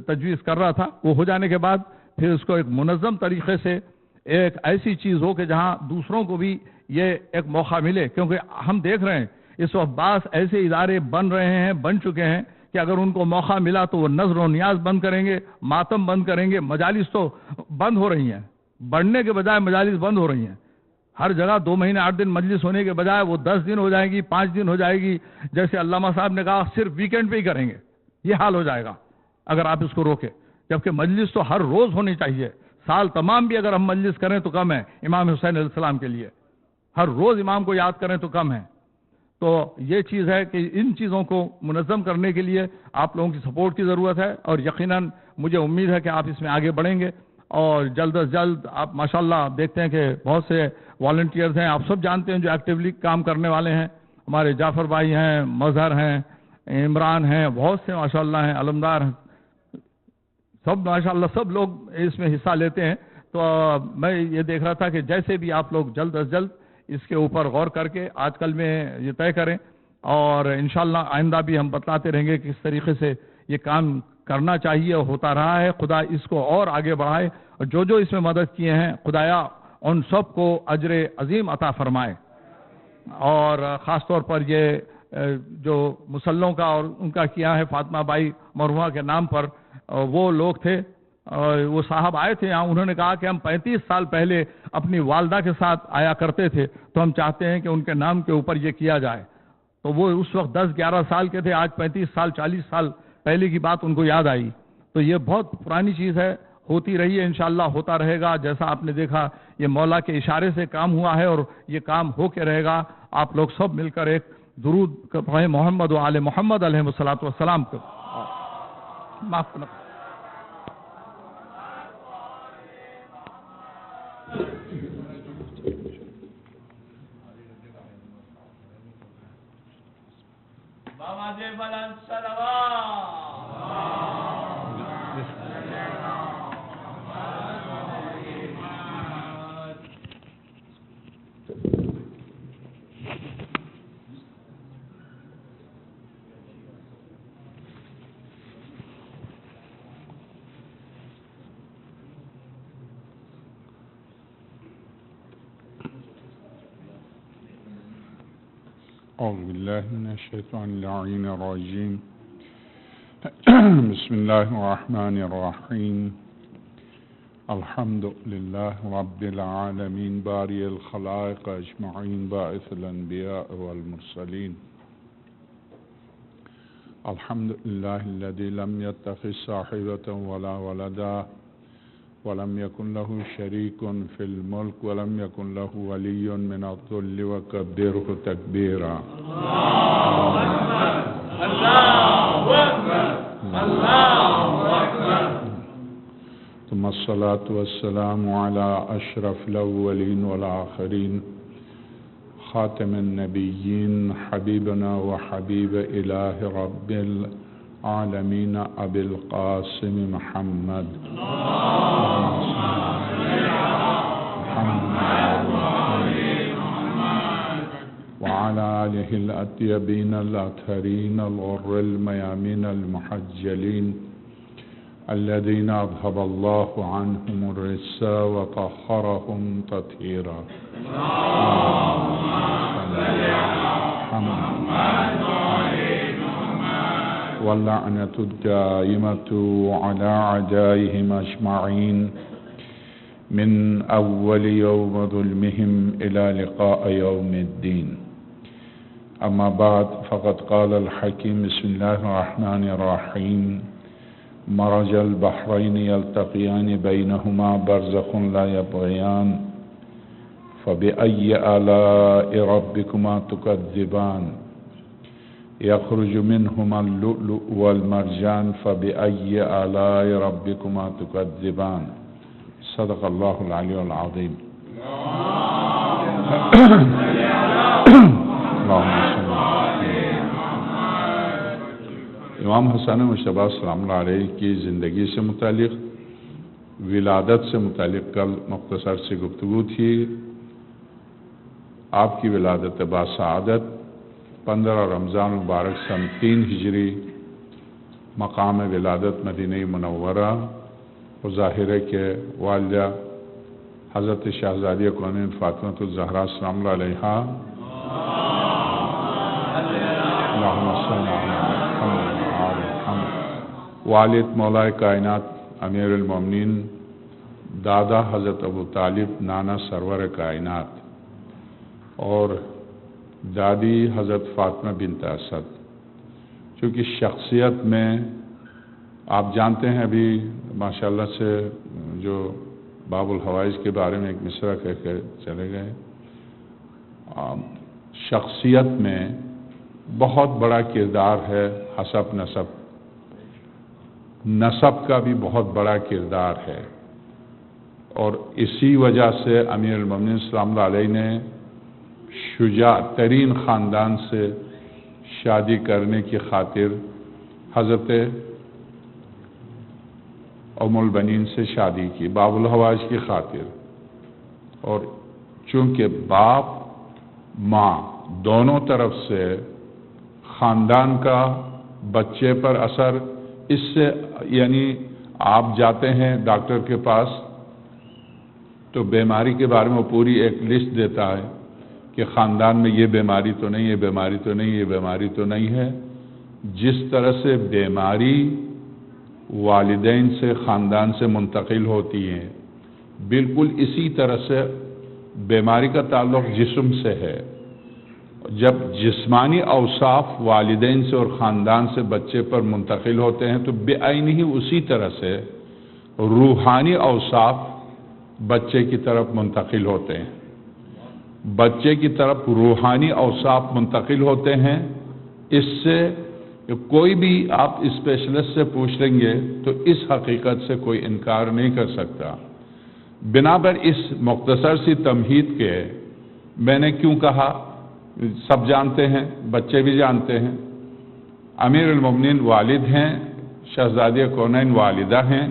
تجویز کر رہا تھا، وہ ہو جانے کے بعد پھر اس کو ایک منظم طریقے سے ایک ایسی چیز ہو کہ جہاں دوسروں کو بھی یہ ایک موقع ملے، کیونکہ ہم دیکھ رہے ہیں اس وقت بعض ایسے ادارے بن رہے ہیں، بن چکے ہیں کہ اگر ان کو موقع ملا تو وہ نظر و نیاز بند کریں گے، ماتم بند کریں گے. مجالس تو بند ہو رہی ہیں، بڑھنے کے بجائے مجالس بند ہو رہی ہیں. ہر جگہ 2 مہینے 8 دن مجلس ہونے کے بجائے وہ 10 دن ہو جائے گی، 5 دن ہو جائے گی. جیسے علامہ صاحب نے کہا صرف ویکینڈ پہ ہی کریں گے، یہ حال ہو جائے گا اگر آپ اس کو روکیں. جبکہ مجلس تو ہر روز ہونی چاہیے. سال تمام بھی اگر ہم مجلس کریں تو کم ہے امام حسین علیہ السلام کے لیے. ہر روز امام کو یاد کریں تو کم ہے. تو یہ چیز ہے کہ ان چیزوں کو منظم کرنے کے لیے آپ لوگوں کی سپورٹ کی ضرورت ہے، اور یقیناً مجھے امید ہے کہ آپ اس میں آگے بڑھیں گے. اور جلد از جلد آپ ماشاءاللہ آپ دیکھتے ہیں کہ بہت سے والنٹیئرز ہیں، آپ سب جانتے ہیں جو ایکٹیولی کام کرنے والے ہیں. ہمارے جعفر بھائی ہیں، مظہر ہیں، عمران ہیں، بہت سے ماشاءاللہ ہیں، علمدار ہیں، سب ماشاءاللہ سب لوگ اس میں حصہ لیتے ہیں. تو میں یہ دیکھ رہا تھا کہ جیسے بھی آپ لوگ جلد از جلد اس کے اوپر غور کر کے آج کل میں یہ طے کریں، اور انشاءاللہ آئندہ بھی ہم بتلاتے رہیں گے کہ کس طریقے سے یہ کام کرنا چاہیے اور ہوتا رہا ہے. خدا اس کو اور آگے بڑھائے، اور جو اس میں مدد کیے ہیں خدایا ان سب کو اجر عظیم عطا فرمائے. اور خاص طور پر یہ جو مسلوں کا اور ان کا کیا ہے فاطمہ بائی مرحومہ کے نام پر، وہ لوگ تھے، وہ صاحب آئے تھے یہاں، انہوں نے کہا کہ ہم 35 سال پہلے اپنی والدہ کے ساتھ آیا کرتے تھے، تو ہم چاہتے ہیں کہ ان کے نام کے اوپر یہ کیا جائے. تو وہ اس وقت 10-11 سال کے تھے، آج 35 سال 40 سال پہلے کی بات ان کو یاد آئی. تو یہ بہت پرانی چیز ہے، ہوتی رہی ہے، انشاءاللہ ہوتا رہے گا. جیسا آپ نے دیکھا یہ مولا کے اشارے سے کام ہوا ہے اور یہ کام ہو کے رہے گا. آپ لوگ سب مل کر ایک درود پڑھیں محمد و آل محمد علیہ الصلوۃ والسلام کو. معاف کرنا. أعوذ بالله من الشيطان اللعين الرجيم بسم الله الرحمن الرحيم الحمد لله رب العالمين بارئ الخلائق أجمعين باعث الأنبياء والمرسلين الحمد لله الذي لم يتخذ صاحبة ولا ولدا ولم يكن له شريك في الملك ولم يكن له ولي من الذل وكبره تكبيرا. الله أكبر الله أكبر الله أكبر. ثم الصلاة والسلام على أشرف الأولين والآخرين خاتم النبيين حبيبنا وحبيب إله رب العالمين أبي القاسم محمد وعلى آله الأطيبين الأطهرين الغر الميامين المحجلين الذين أذهب الله عنهم الرجس وطهرهم تطهيرا. واللعنة الدائمة على أعدائهم أجمعين من أول يوم ظلمهم إلى لقاء يوم الدين. أما بعد فقد قال الحكيم بسم الله الرحمن الرحيم مرج البحرين يلتقيان بينهما برزخ لا يبغيان فبأي آلاء ربكما تكذبان يخرج منهما اللؤلؤ والمرجان فبأي آلاء ربكما تكذبان. صدق الله العلي العظيم. امام حسن مجتبی سلام اللہ علیہ کی زندگی سے متعلق، ولادت سے متعلق کل مختصر سی گفتگو تھی. آپ کی ولادت باسعادت 15 رمضان مبارک سن 3 ہجری مقام ولادت مدینہ منورہ، اور ظاہر ہے کہ والدہ حضرت شہزادیہ کونین فاطمہ الزہرا سلام اللہ علیہا اللہم صلی علی محمد والد مولا کائنات امیر المومنین، دادا حضرت ابو طالب نانا سرور کائنات، اور دادی حضرت فاطمہ بنت اسد. چونکہ شخصیت میں آپ جانتے ہیں، ابھی ماشاءاللہ سے جو باب الحوائج کے بارے میں ایک مصرع کہہ کے چلے گئے، شخصیت میں بہت بڑا کردار ہے حسب نسب. نسب کا بھی بہت بڑا کردار ہے، اور اسی وجہ سے امیر المومنین سلام اللہ علیہ نے شجاع ترین خاندان سے شادی کرنے کی خاطر حضرت ام البنین سے شادی کی، باب الحوائج کی خاطر. اور چونکہ باپ ماں دونوں طرف سے خاندان کا بچے پر اثر، اس سے یعنی آپ جاتے ہیں ڈاکٹر کے پاس تو بیماری کے بارے میں پوری ایک لسٹ دیتا ہے کہ خاندان میں یہ بیماری تو نہیں، یہ بیماری تو نہیں، یہ بیماری تو نہیں ہے. جس طرح سے بیماری والدین سے خاندان سے منتقل ہوتی ہے، بالکل اسی طرح سے بیماری کا تعلق جسم سے ہے. جب جسمانی اوصاف والدین سے اور خاندان سے بچے پر منتقل ہوتے ہیں تو بعین ہی اسی طرح سے روحانی اوصاف بچے کی طرف منتقل ہوتے ہیں. بچے کی طرف روحانی اوصاف منتقل ہوتے ہیں. اس سے کوئی بھی آپ اسپیشلسٹ سے پوچھ لیں گے تو اس حقیقت سے کوئی انکار نہیں کر سکتا. بنابر اس مختصر سی تمہید کے میں نے کیوں کہا، سب جانتے ہیں، بچے بھی جانتے ہیں. امیر المومنین والد ہیں، شہزادی کونین والدہ ہیں،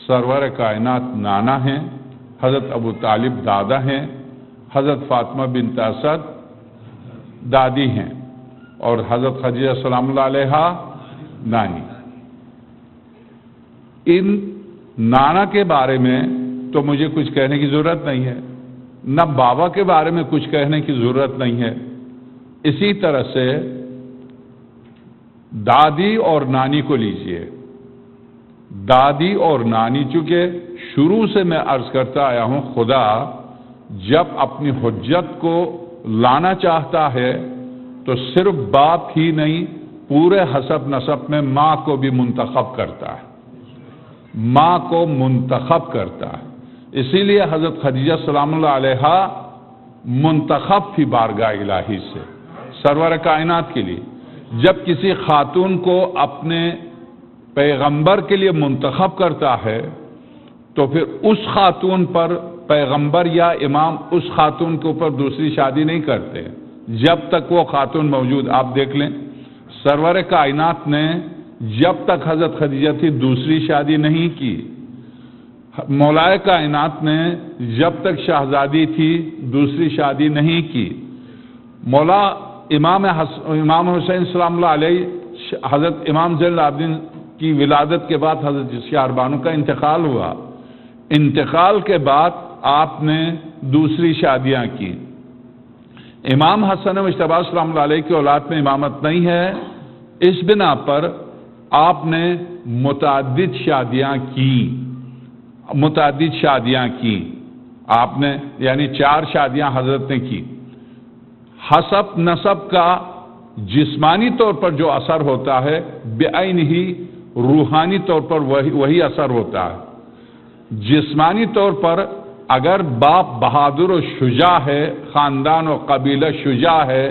سرور کائنات نانا ہیں، حضرت ابو طالب دادا ہیں، حضرت فاطمہ بنت اسد دادی ہیں، اور حضرت خدیجہ سلام اللہ علیہا نانی. ان نانا کے بارے میں تو مجھے کچھ کہنے کی ضرورت نہیں ہے، نہ بابا کے بارے میں کچھ کہنے کی ضرورت نہیں ہے. اسی طرح سے دادی اور نانی کو لیجئے. دادی اور نانی، چونکہ شروع سے میں عرض کرتا آیا ہوں، خدا جب اپنی حجت کو لانا چاہتا ہے تو صرف باپ ہی نہیں، پورے حسب نسب میں ماں کو بھی منتخب کرتا ہے. ماں کو منتخب کرتا ہے. اسی لیے حضرت خدیجہ سلام اللہ علیہا منتخب تھی بارگاہ الہی سے سرور کائنات کے لیے. جب کسی خاتون کو اپنے پیغمبر کے لیے منتخب کرتا ہے تو پھر اس خاتون پر پیغمبر یا امام اس خاتون کے اوپر دوسری شادی نہیں کرتے جب تک وہ خاتون موجود. آپ دیکھ لیں سرور کائنات نے جب تک حضرت خدیجہ تھی دوسری شادی نہیں کی. مولائے کائنات نے جب تک شہزادی تھی دوسری شادی نہیں کی. مولا امام حسین سلام اللہ علیہ، حضرت امام زین العابدین کی ولادت کے بعد حضرت شہر بانو کا انتقال ہوا. انتقال کے بعد آپ نے دوسری شادیاں کی. امام حسن مجتبی سلام اللہ علیہ کی اولاد میں امامت نہیں ہے، اس بنا پر آپ نے متعدد شادیاں کی. آپ نے یعنی 4 شادیاں حضرت نے کی. حسب نسب کا جسمانی طور پر جو اثر ہوتا ہے بعین ہی روحانی طور پر وہی اثر ہوتا ہے. جسمانی طور پر اگر باپ بہادر و شجاع ہے، خاندان و قبیلہ شجاع ہے،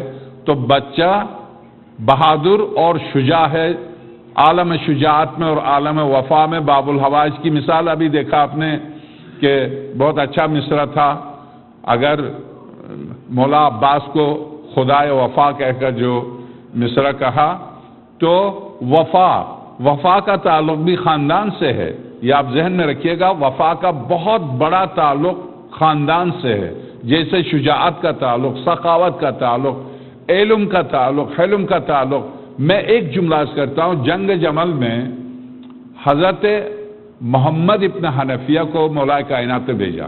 تو بچہ بہادر اور شجاع ہے. عالم شجاعت میں اور عالم وفا میں باب الحوائج کی مثال ابھی دیکھا آپ نے کہ بہت اچھا مصرع تھا. اگر مولا عباس کو خدائے وفا کہہ کر جو مصرع کہا تو وفا کا تعلق بھی خاندان سے ہے. یہ آپ ذہن میں رکھیے گا، وفا کا بہت بڑا تعلق خاندان سے ہے. جیسے شجاعت کا تعلق، سخاوت کا تعلق، علم کا تعلق، حلم کا تعلق. میں ایک جملہ عرض کرتا ہوں، جنگ جمل میں حضرت محمد ابن حنفیہ کو مولا کائنات نے بھیجا.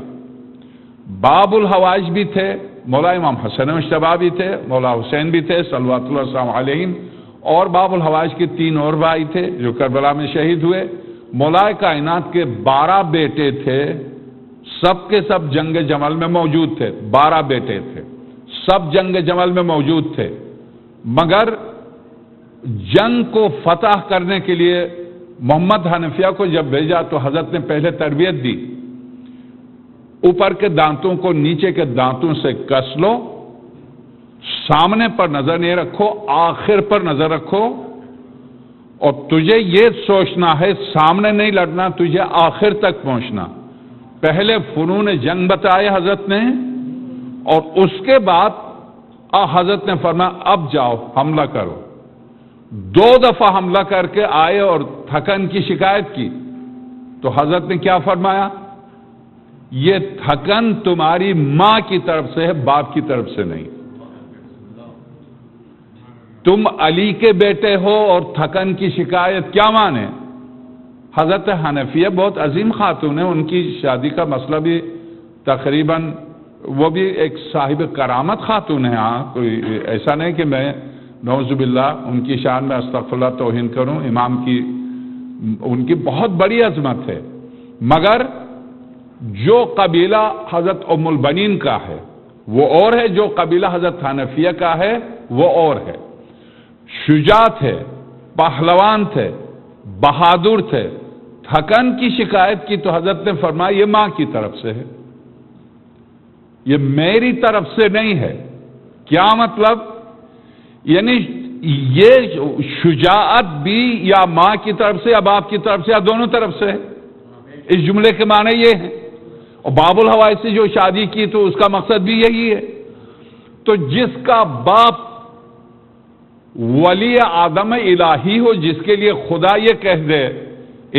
باب الحوائج بھی تھے، مولا امام حسن مجتبی بھی تھے، مولا حسین بھی تھے صلوات اللہ علیہم، اور باب الحوائج کے 3 اور بھائی تھے جو کربلا میں شہید ہوئے. مولائے کائنات کے 12 بیٹے تھے، سب کے سب جنگ جمل میں موجود تھے. 12 بیٹے تھے، سب جنگ جمل میں موجود تھے، مگر جنگ کو فتح کرنے کے لیے محمد حنفیہ کو جب بھیجا تو حضرت نے پہلے تربیت دی، اوپر کے دانتوں کو نیچے کے دانتوں سے کس لو، سامنے پر نظر نہیں رکھو، آخر پر نظر رکھو، اور تجھے یہ سوچنا ہے سامنے نہیں لڑنا، تجھے آخر تک پہنچنا. پہلے فنون جنگ بتائے حضرت نے، اور اس کے بعد حضرت نے فرمایا اب جاؤ حملہ کرو. 2 دفعہ حملہ کر کے آئے اور تھکن کی شکایت کی تو حضرت نے کیا فرمایا؟ یہ تھکن تمہاری ماں کی طرف سے ہے، باپ کی طرف سے نہیں. تم علی کے بیٹے ہو اور تھکن کی شکایت کیا مانے؟ حضرت حنفیہ بہت عظیم خاتون ہیں، ان کی شادی کا مسئلہ بھی تقریباً وہ بھی ایک صاحب کرامت خاتون ہے. ہاں کوئی ایسا نہیں کہ میں نعوذ باللہ ان کی شان میں استغفر اللہ توہین کروں. امام کی ان کی بہت بڑی عظمت ہے، مگر جو قبیلہ حضرت ام البنین کا ہے وہ اور ہے، جو قبیلہ حضرت حنفیہ کا ہے وہ اور ہے. شجاع تھے، پہلوان تھے، بہادر تھے. تھکن کی شکایت کی تو حضرت نے فرمایا یہ ماں کی طرف سے ہے، یہ میری طرف سے نہیں ہے. کیا مطلب؟ یعنی یہ شجاعت بھی یا ماں کی طرف سے یا باپ کی طرف سے یا دونوں طرف سے ہے. اس جملے کے معنی یہ ہے. اور باب الحوائج سے جو شادی کی تو اس کا مقصد بھی یہی ہے. تو جس کا باپ ولی آدم الہی ہو، جس کے لیے خدا یہ کہہ دے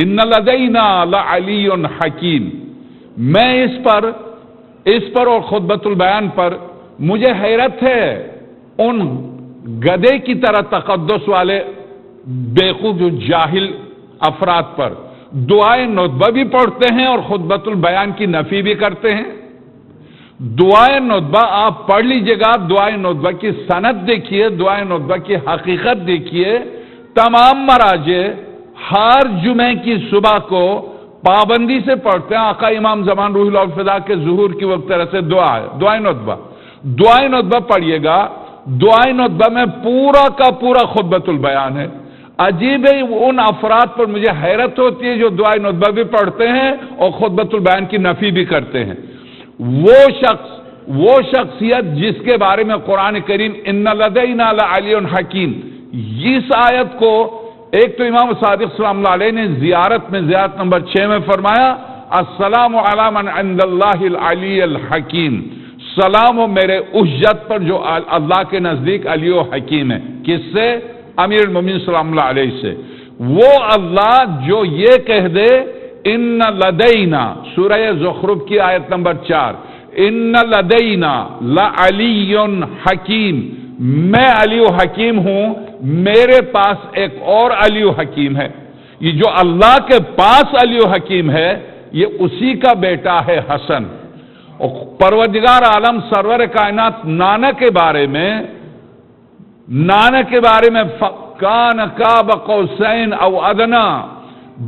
ان لدینا لعلی حکیم، میں اس پر اور خطبۃ البیان پر مجھے حیرت ہے ان گدے کی طرح تقدس والے بیوقوف جو جاہل افراد پر. دعائے ندبہ بھی پڑھتے ہیں اور خطبۃ البیان کی نفی بھی کرتے ہیں. دعائے ندبہ آپ پڑھ لیجئے گا، دعائے ندبہ کی سند دیکھیے، دعائے ندبہ کی حقیقت دیکھیے. تمام مراجع ہر جمعے کی صبح کو پابندی سے پڑھتے ہیں. آقا امام زمان روح اللہ الفدا کے ظہور کی وقت طرح سے دعا ہے، دعائے ندبہ. دعائے ندبہ پڑھیے گا، دعائے ندبہ میں پورا کا پورا خطبۃ البیان ہے. عجیب ہے، ان افراد پر مجھے حیرت ہوتی ہے جو دعائے ندبہ بھی پڑھتے ہیں اور خطبۃ البیان کی نفی بھی کرتے ہیں. وہ شخصیت جس کے بارے میں قرآن کریم ان لدینا لعلی حکیم، اس آیت کو ایک تو امام صادق سلام اللہ علیہ نے زیارت نمبر 6 میں فرمایا السلام علی من عند اللہ العلی الحکیم، سلام و میرے اجت پر جو اللہ کے نزدیک علی و حکیم ہے. کس سے؟ امیر المومنین سلام اللہ علیہ سے. وہ اللہ جو یہ کہہ دے ان لدینا، سورہ زخرف کی آیت نمبر 4، ان لدینا لعلی حکیم، میں علی و حکیم ہوں، میرے پاس ایک اور علی و حکیم ہے. یہ جو اللہ کے پاس علی و حکیم ہے یہ اسی کا بیٹا ہے حسن. اور پروردگار عالم سرور کائنات نانا کے بارے میں کان قاب قوسین او ادنا،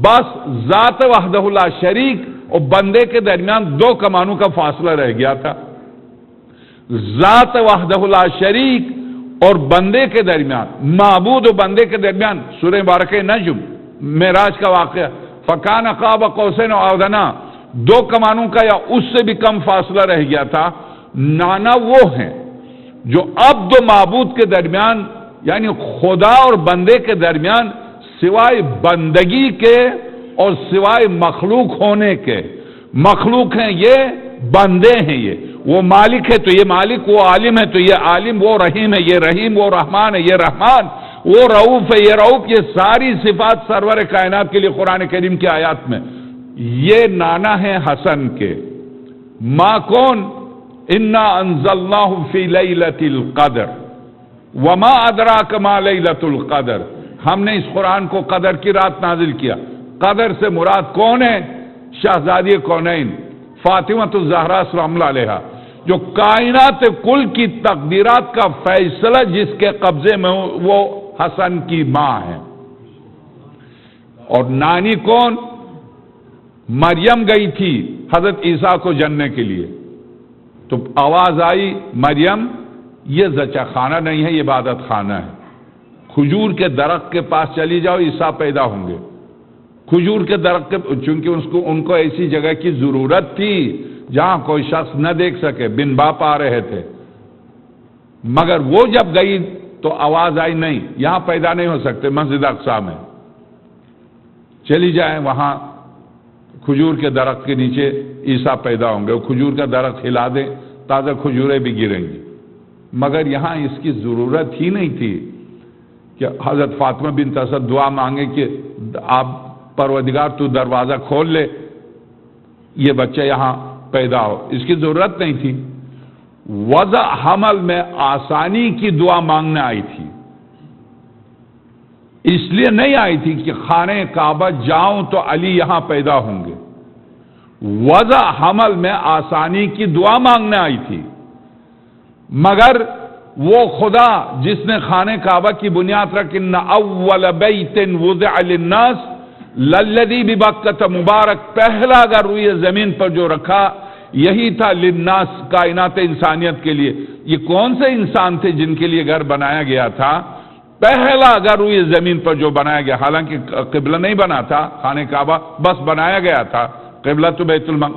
بس ذات وحدہ لا شریک اور بندے کے درمیان 2 کمانوں کا فاصلہ رہ گیا تھا. ذات وحدہ لا شریک اور بندے کے درمیان، معبود و بندے کے درمیان، سورہ مبارکہ نجم معراج کا واقعہ، فکان قاب قوسین او ادنا، 2 کمانوں کا یا اس سے بھی کم فاصلہ رہ گیا تھا. نانا وہ ہیں جو عبد و معبود کے درمیان یعنی خدا اور بندے کے درمیان سوائے بندگی کے اور سوائے مخلوق ہونے کے، مخلوق ہیں یہ، بندے ہیں یہ. وہ مالک ہے تو یہ مالک، وہ عالم ہے تو یہ عالم، وہ رحیم ہے یہ رحیم، وہ رحمان ہے یہ رحمان، وہ رؤوف ہے یہ رؤوف. یہ ساری صفات سرور کائنات کے لیے قرآن کریم کی آیات میں. یہ نانا ہے حسن کے. ما کون انا انزلناہ فی لیلۃ القدر وما ادراک ما لیلۃ القدر، ہم نے اس قرآن کو قدر کی رات نازل کیا. قدر سے مراد کون ہے؟ شہزادی کونین فاطمہ الزہرا سلام اللہ علیہا، جو کائنات کل کی تقدیرات کا فیصلہ جس کے قبضے میں وہ حسن کی ماں ہیں. اور نانی کون؟ مریم گئی تھی حضرت عیسیٰ کو جننے کے لیے، تو آواز آئی مریم یہ زچہ خانہ نہیں ہے، یہ عبادت خانہ ہے. کھجور کے درخت کے پاس چلی جاؤ، عیسیٰ پیدا ہوں گے. کھجور کے درخت کے، چونکہ ان کو ایسی جگہ کی ضرورت تھی جہاں کوئی شخص نہ دیکھ سکے، بن باپ آ رہے تھے. مگر وہ جب گئی تو آواز آئی نہیں، یہاں پیدا نہیں ہو سکتے، مسجد اقصی میں چلی جائیں، وہاں کھجور کے درخت کے نیچے عیسیٰ پیدا ہوں گے. وہ کھجور کا درخت ہلا دیں، تازہ کھجوریں بھی گریں گی. مگر یہاں اس کی ضرورت ہی نہیں تھی کہ حضرت فاطمہ بنت اسد دعا مانگے کہ آپ پروردگار تو دروازہ کھول لے، یہ بچہ یہاں پیدا ہو. اس کی ضرورت نہیں تھی. وضع حمل میں آسانی کی دعا مانگنے آئی تھی، اس لیے نہیں آئی تھی کہ خانہ کعبہ جاؤں تو علی یہاں پیدا ہوں گے. وضع حمل میں آسانی کی دعا مانگنے آئی تھی. مگر وہ خدا جس نے خانہ کعبہ کی بنیاد رکھ، ان اول بیت وضع للناس للذی ببکۃ مبارک، پہلا اگر روئے زمین پر جو رکھا یہی تھا للناس، کائنات انسانیت کے لیے. یہ کون سے انسان تھے جن کے لیے گھر بنایا گیا تھا؟ پہلا اگر روئے زمین پر جو بنایا گیا، حالانکہ قبلہ نہیں بنا تھا، خانہ کعبہ بس بنایا گیا تھا. قبلہ تو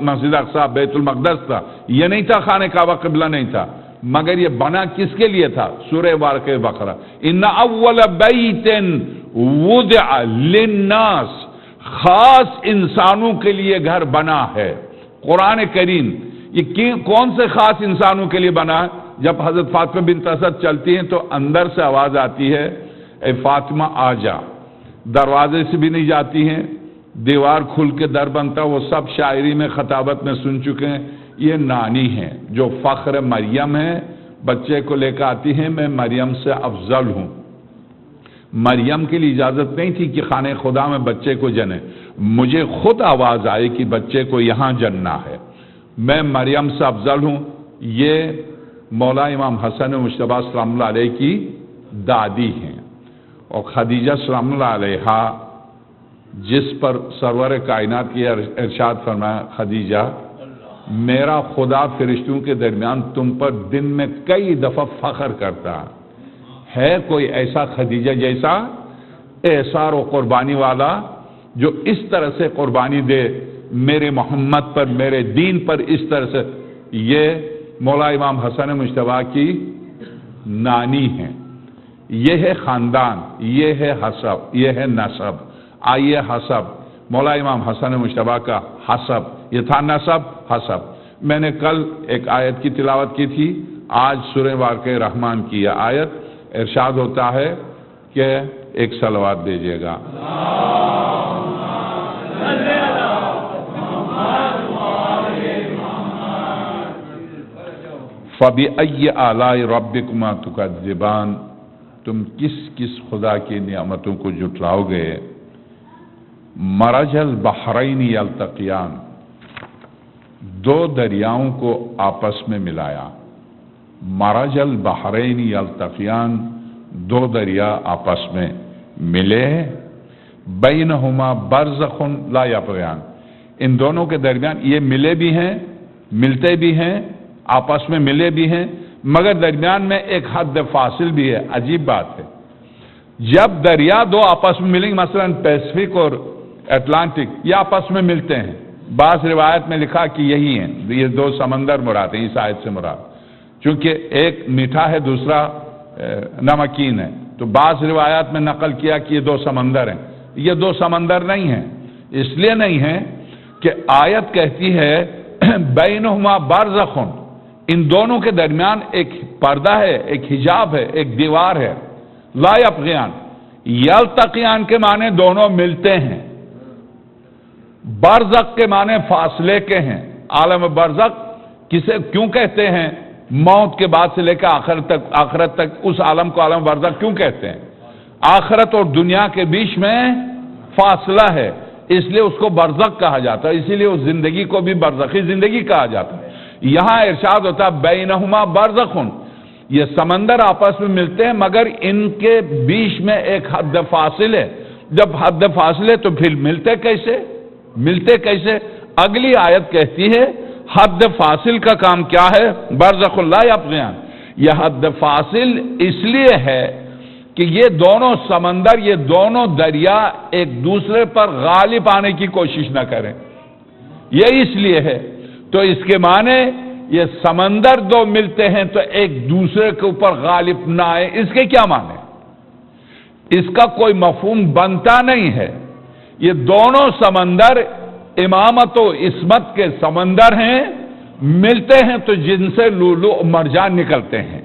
مسجد اقصی بیت المقدس تھا، یہ نہیں تھا خانہ کعبہ، قبلہ نہیں تھا. مگر یہ بنا کس کے لیے تھا؟ سورہ واقعہ بقرہ، ان اول بیت وضع للناس، خاص انسانوں کے لیے گھر بنا ہے. قرآن کریم یہ کون سے خاص انسانوں کے لیے بنا ہے؟ جب حضرت فاطمہ بنت اسد چلتی ہیں تو اندر سے آواز آتی ہے، اے فاطمہ آ جا. دروازے سے بھی نہیں جاتی ہیں، دیوار کھل کے در بنتا، وہ سب شاعری میں خطابت میں سن چکے ہیں. یہ نانی ہیں جو فخر مریم ہے، بچے کو لے کے آتی ہیں، میں مریم سے افضل ہوں. مریم کے لیے اجازت نہیں تھی کہ خانہ خدا میں بچے کو جنے. مجھے خود آواز آئی کہ بچے کو یہاں جننا ہے، میں مریم سے افضل ہوں. یہ مولا امام حسن مجتبیٰ سلام اللہ علیہ کی دادی ہیں. اور خدیجہ سلام اللہ علیہ جس پر سرور کائنات کی ارشاد فرمایا، خدیجہ میرا خدا فرشتوں کے درمیان تم پر دن میں کئی دفعہ فخر کرتا ہے کوئی ایسا خدیجہ جیسا احسار و قربانی والا جو اس طرح سے قربانی دے میرے محمد پر، میرے دین پر اس طرح سے. یہ مولا امام حسن مجتبیٰ کی نانی ہیں. یہ ہے خاندان، یہ ہے حسب، یہ ہے نسب. آئیے حسب، مولا امام حسن مجتبیٰ کا حسب، یہ تھا نسب حسب. میں نے کل ایک آیت کی تلاوت کی تھی، آج سورہ واقعہ رحمان کی یہ آیت. ارشاد ہوتا ہے کہ ایک صلوات دیجیے گا. فَبِأَيِّ آلَاءِ رَبِّكُمَا تُكَذِّبَانِ، تم کس کس خدا کی نعمتوں کو جھٹلاؤ گے. مرج البحرین یلتقیان، دو دریاؤں کو آپس میں ملایا. مرج البحرین یلتقیان، دو دریا آپس میں ملے. بینہما برزخ لا یبغیان، ان دونوں کے درمیان یہ ملے بھی ہیں، ملتے بھی ہیں، آپس میں ملے بھی ہیں، مگر درمیان میں ایک حد فاصل بھی ہے. عجیب بات ہے، جب دریا دو آپس میں ملیں گے، مثلا پیسفک اور اٹلانٹک، یہ آپس میں ملتے ہیں. بعض روایت میں لکھا کہ یہی ہیں، یہ دو سمندر مراد ہیں اس آیت سے مراد، چونکہ ایک میٹھا ہے دوسرا نمکین ہے. تو بعض روایات میں نقل کیا کہ یہ دو سمندر ہیں. یہ دو سمندر نہیں ہیں، اس لیے نہیں ہیں کہ آیت کہتی ہے بینہما برزخ، ان دونوں کے درمیان ایک پردہ ہے، ایک حجاب ہے، ایک دیوار ہے. لا یبغیان، یلتقیان کے معنی دونوں ملتے ہیں. برزخ کے معنی فاصلے کے ہیں. عالم برزخ کسے کیوں کہتے ہیں؟ موت کے بعد سے لے کے آخرت تک اس عالم کو عالم برزخ کیوں کہتے ہیں؟ آخرت اور دنیا کے بیچ میں فاصلہ ہے، اس لیے اس کو برزخ کہا جاتا ہے. اسی لیے اس زندگی کو بھی برزخی زندگی کہا جاتا ہے. یہاں ارشاد ہوتا ہے بینہما برزخ، یہ سمندر آپس میں ملتے ہیں مگر ان کے بیچ میں ایک حد فاصل ہے. جب حد فاصل ہے تو پھر ملتے کیسے؟ اگلی آیت کہتی ہے حد فاصل کا کام کیا ہے؟ برزخ لا یبغیان. یہ حد فاصل اس لیے ہے کہ یہ دونوں سمندر، یہ دونوں دریا ایک دوسرے پر غالب آنے کی کوشش نہ کریں. یہ اس لیے ہے. تو اس کے معنی یہ سمندر دو ملتے ہیں تو ایک دوسرے کے اوپر غالب نہ آئے، اس کے کیا معنی؟ اس کا کوئی مفہوم بنتا نہیں ہے. یہ دونوں سمندر امامت و عصمت کے سمندر ہیں، ملتے ہیں تو جن سے لولو و مرجان نکلتے ہیں.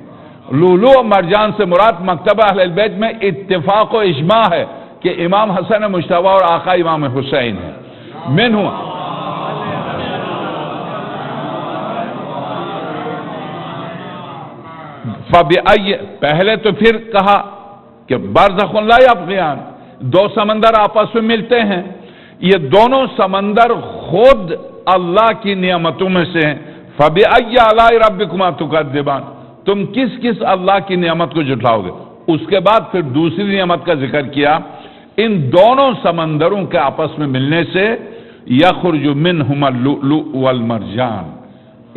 لولو و مرجان سے مراد مکتبہ اہل بیت میں اتفاق و اجماع ہے کہ امام حسن مجتبی اور آقا امام حسین ہیں. منہ پہلے تو پھر کہا کہ برزخ لا یبغیان، دو سمندر آپس میں ملتے ہیں. یہ دونوں سمندر خود اللہ کی نعمتوں میں سے ہیں. فَبِأَيِّ آلَاءِ رَبِّكُمَا تُكَذِّبَانِ، تم کس اللہ کی نعمت کو جھٹلاؤ گے؟ اس کے بعد پھر دوسری نعمت کا ذکر کیا. ان دونوں سمندروں کے آپس میں ملنے سے یخرج منہما اللؤلؤ والمرجان،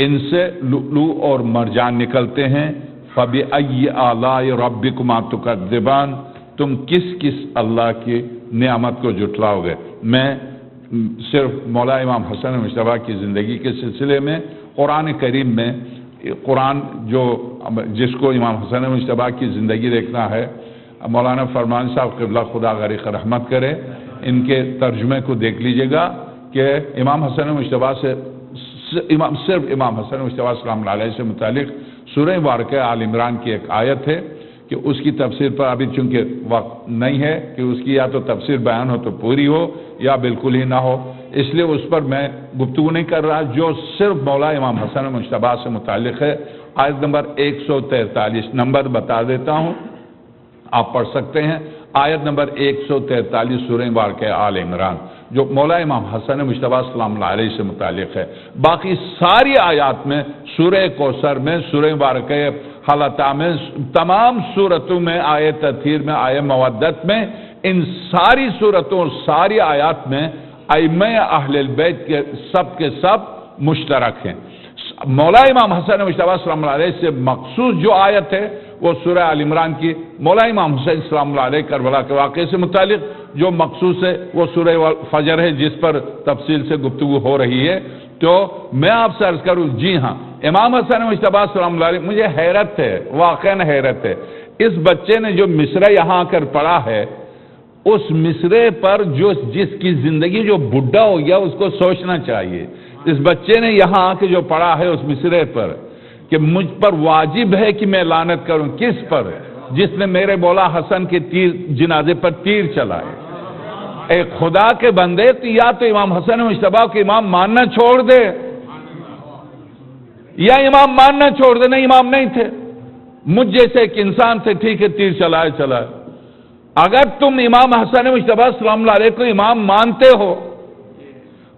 ان سے لؤلؤ اور مرجان نکلتے ہیں. فَبِأَيِّ آلَاءِ رَبِّكُمَا تُكَذِّبَانِ، تم کس اللہ کی نعمت کو جھٹلاؤ گے؟ میں صرف مولا امام حسن مجتبی کی زندگی کے سلسلے میں قرآن کریم میں، قرآن جس کو امام حسن مجتبی کی زندگی دیکھنا ہے، مولانا فرمان صاحب قبلہ خدا غریق رحمت کرے، ان کے ترجمے کو دیکھ لیجئے گا کہ امام حسن مجتبی سے صرف امام حسن مجتبی السلام علیہ سے متعلق سورہ مبارکہ آل عمران کی ایک آیت ہے کہ اس کی تفسیر پر ابھی چونکہ وقت نہیں ہے کہ اس کی یا تو تفسیر بیان ہو تو پوری ہو یا بالکل ہی نہ ہو، اس لیے اس پر میں گفتگو نہیں کر رہا. جو صرف مولا امام حسن مجتبی سے متعلق ہے، آیت نمبر 143 نمبر بتا دیتا ہوں، آپ پڑھ سکتے ہیں. آیت نمبر 143 سورہ مبارکہ آل عمران جو مولا امام حسن مجتبی السلام علیہ سے متعلق ہے. باقی ساری آیات میں، سورہ کوثر میں، سورہ مبارکہ حلطہ میں، تمام سورتوں میں، آیہ تطہیر میں، آیہ مودت میں، ان ساری سورتوں اور ساری آیات میں ائمہ اہل البیت کے سب مشترک ہیں. مولا امام حسن مجتبی السلام علیہ سے مخصوص جو آیت ہے وہ سورہ آل عمران کی مولا امام حسین السلام علیہ کربلا کے واقعے سے متعلق جو مخصوص ہے وہ سورہ فجر ہے جس پر تفصیل سے گفتگو ہو رہی ہے. تو میں آپ سے عرض کروں، جی ہاں، امام حسن مجتبی السلام علیہ، مجھے حیرت ہے، واقعاً حیرت ہے، اس بچے نے جو مصرع یہاں آ کر پڑھا ہے، اس مصرع پر جس کی زندگی جو بڈھا ہو گیا اس کو سوچنا چاہیے. اس بچے نے یہاں آ کے جو پڑھا ہے اس مصرع پر کہ مجھ پر واجب ہے کہ میں لعنت کروں. کس پر؟ جس نے میرے مولا حسن کے جنازے پر تیر چلائے. اے خدا کے بندے، تو یا تو امام حسن مجتبی کو امام ماننا چھوڑ دے یا امام ماننا چھوڑ دے. نہیں، امام نہیں تھے، مجھ جیسے ایک انسان تھے، ٹھیک ہے، تیر چلائے. اگر تم امام حسن مجتبی السلام علیہ کو امام مانتے ہو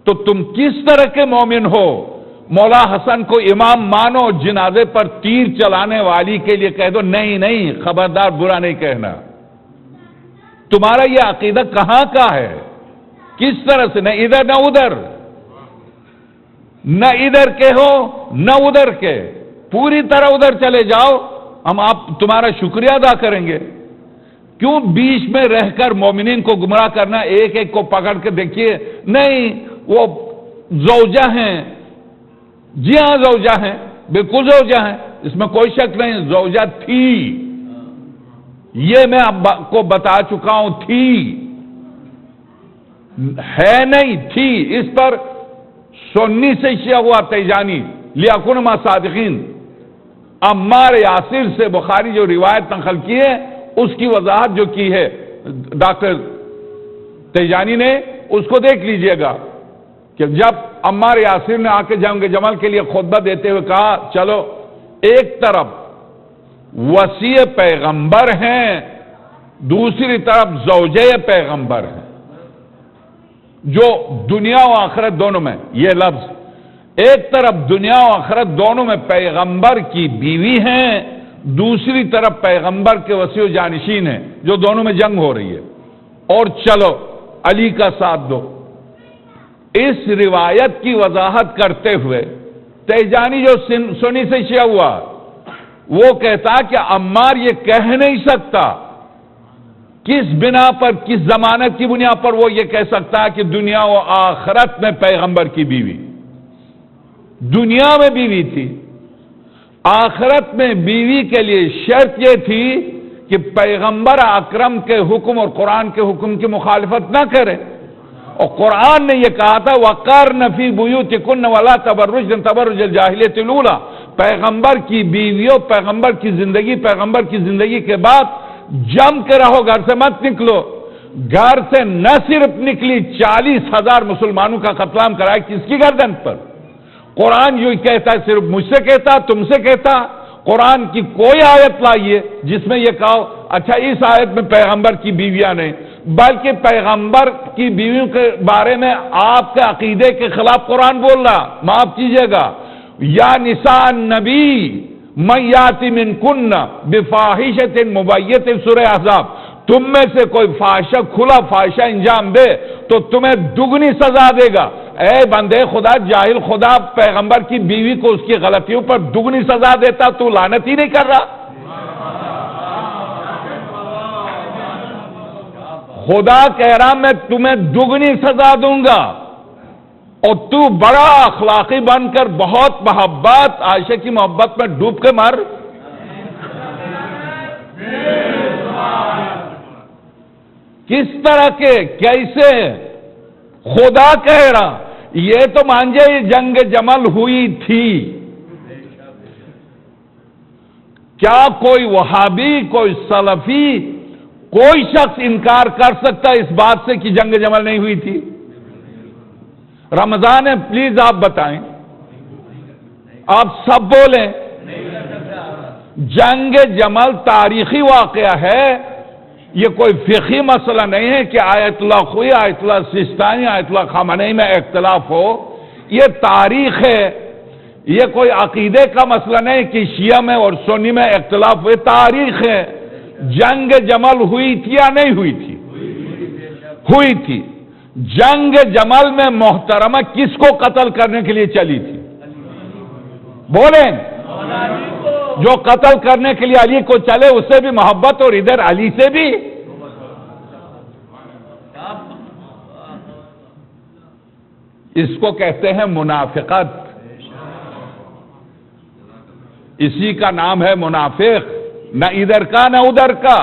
تو تم کس طرح کے مومن ہو؟ مولا حسن کو امام مانو، جنازے پر تیر چلانے والی کے لیے کہہ دو نہیں، خبردار، برا نہیں کہنا. تمہارا یہ عقیدہ کہاں کا ہے؟ کس طرح سے؟ نہ ادھر نہ ادھر، نہ ادھر کے ہو نہ ادھر کے، پوری طرح ادھر چلے جاؤ، ہم تمہارا شکریہ ادا کریں گے. کیوں بیچ میں رہ کر مومنین کو گمراہ کرنا؟ ایک کو پکڑ کے دیکھیے، نہیں وہ زوجہ ہیں. جی ہاں، زوجہ ہیں، بالکل زوجہ ہیں، اس میں کوئی شک نہیں. زوجہ تھی، یہ میں آپ کو بتا چکا ہوں، تھی، ہے نہیں، تھی. اس پر سنی سے شیعہ ہوا تیجانی، لیکن ما صادقین، عمار یاسر سے بخاری جو روایت نقل کی ہے اس کی وضاحت جو کی ہے ڈاکٹر تیجانی نے، اس کو دیکھ لیجئے گا کہ جب عمار یاسر نے آ کے جنگ جمل کے لیے خطبہ دیتے ہوئے کہا، چلو ایک طرف وصی پیغمبر ہیں، دوسری طرف زوجہ پیغمبر ہیں، جو دنیا و آخرت دونوں میں، یہ لفظ، ایک طرف دنیا و آخرت دونوں میں پیغمبر کی بیوی ہیں، دوسری طرف پیغمبر کے وسیع و جانشین ہیں جو دونوں میں جنگ ہو رہی ہے، اور چلو علی کا ساتھ دو. اس روایت کی وضاحت کرتے ہوئے تیجانی جو سنی سے شیعہ ہوا وہ کہتا کہ عمار یہ کہہ نہیں سکتا، کس بنا پر، کس ضمانت کی بنیاد پر وہ یہ کہہ سکتا ہے کہ دنیا و آخرت میں پیغمبر کی بیوی. دنیا میں بیوی تھی، آخرت میں بیوی کے لیے شرط یہ تھی کہ پیغمبر اکرم کے حکم اور قرآن کے حکم کی مخالفت نہ کرے. اور قرآن نے یہ کہا تھا وَقَرْنَ فِي بُيُوتِكُنَّ وَلَا تَبَرُّجْنَ تَبَرُّجَ الْجَاهِلِيَّةِ الْأُولَىٰ. پیغمبر کی بیویوں، پیغمبر کی زندگی کے بعد جم کے رہو، گھر سے مت نکلو. گھر سے نہ صرف نکلی 40,000 مسلمانوں کا قتل عام کرایا، کس کی گردن پر؟ قرآن یوں کہتا ہے، صرف مجھ سے کہتا، تم سے کہتا. قرآن کی کوئی آیت لائیے جس میں یہ کہو اچھا اس آیت میں پیغمبر کی بیویاں نہیں، بلکہ پیغمبر کی بیویوں کے بارے میں آپ کے عقیدے کے خلاف قرآن بول رہا. معاف کیجئے گا، یا نساء النبی من یاتی منکن بفاحشۃ مبینۃ، سورہ احزاب. تم میں سے کوئی فاحشہ، کھلا فاحشہ انجام دے تو تمہیں دگنی سزا دے گا. اے بندے خدا، جاہل خدا، پیغمبر کی بیوی کو اس کی غلطیوں پر دگنی سزا دیتا، تو لعنت ہی نہیں کر رہا؟ خدا کہہ رہا میں تمہیں دگنی سزا دوں گا، اور تو بڑا اخلاقی بن کر بہت محبت، عائشہ کی محبت میں ڈوب کے مر. کس طرح کے، کیسے؟ خدا کہہ رہا. یہ تو مان جائے جنگ جمل ہوئی تھی. کیا کوئی وہابی، کوئی سلفی، کوئی شخص انکار کر سکتا ہے اس بات سے کہ جنگ جمل نہیں ہوئی تھی؟ رمضان ہے، پلیز آپ بتائیں، آپ سب بولیں. جنگ جمل تاریخی واقعہ ہے، یہ کوئی فقہی مسئلہ نہیں ہے کہ آیت اللہ خوئی، آیت اللہ سیستانی، آیت اللہ خامنئی میں اختلاف ہو. یہ تاریخ ہے، یہ کوئی عقیدے کا مسئلہ نہیں کہ شیعہ میں اور سنی میں اختلاف ہوئے. تاریخ ہے. جنگ جمل ہوئی تھی یا نہیں ہوئی تھی؟ ہوئی تھی. جنگ جمل میں محترمہ کس کو قتل کرنے کے لیے چلی تھی؟ بولیں. جو قتل کرنے کے لیے علی کو چلے اس سے بھی محبت، اور ادھر علی سے بھی. اس کو کہتے ہیں منافقت. اسی کا نام ہے منافق، نہ ادھر کا نہ ادھر کا.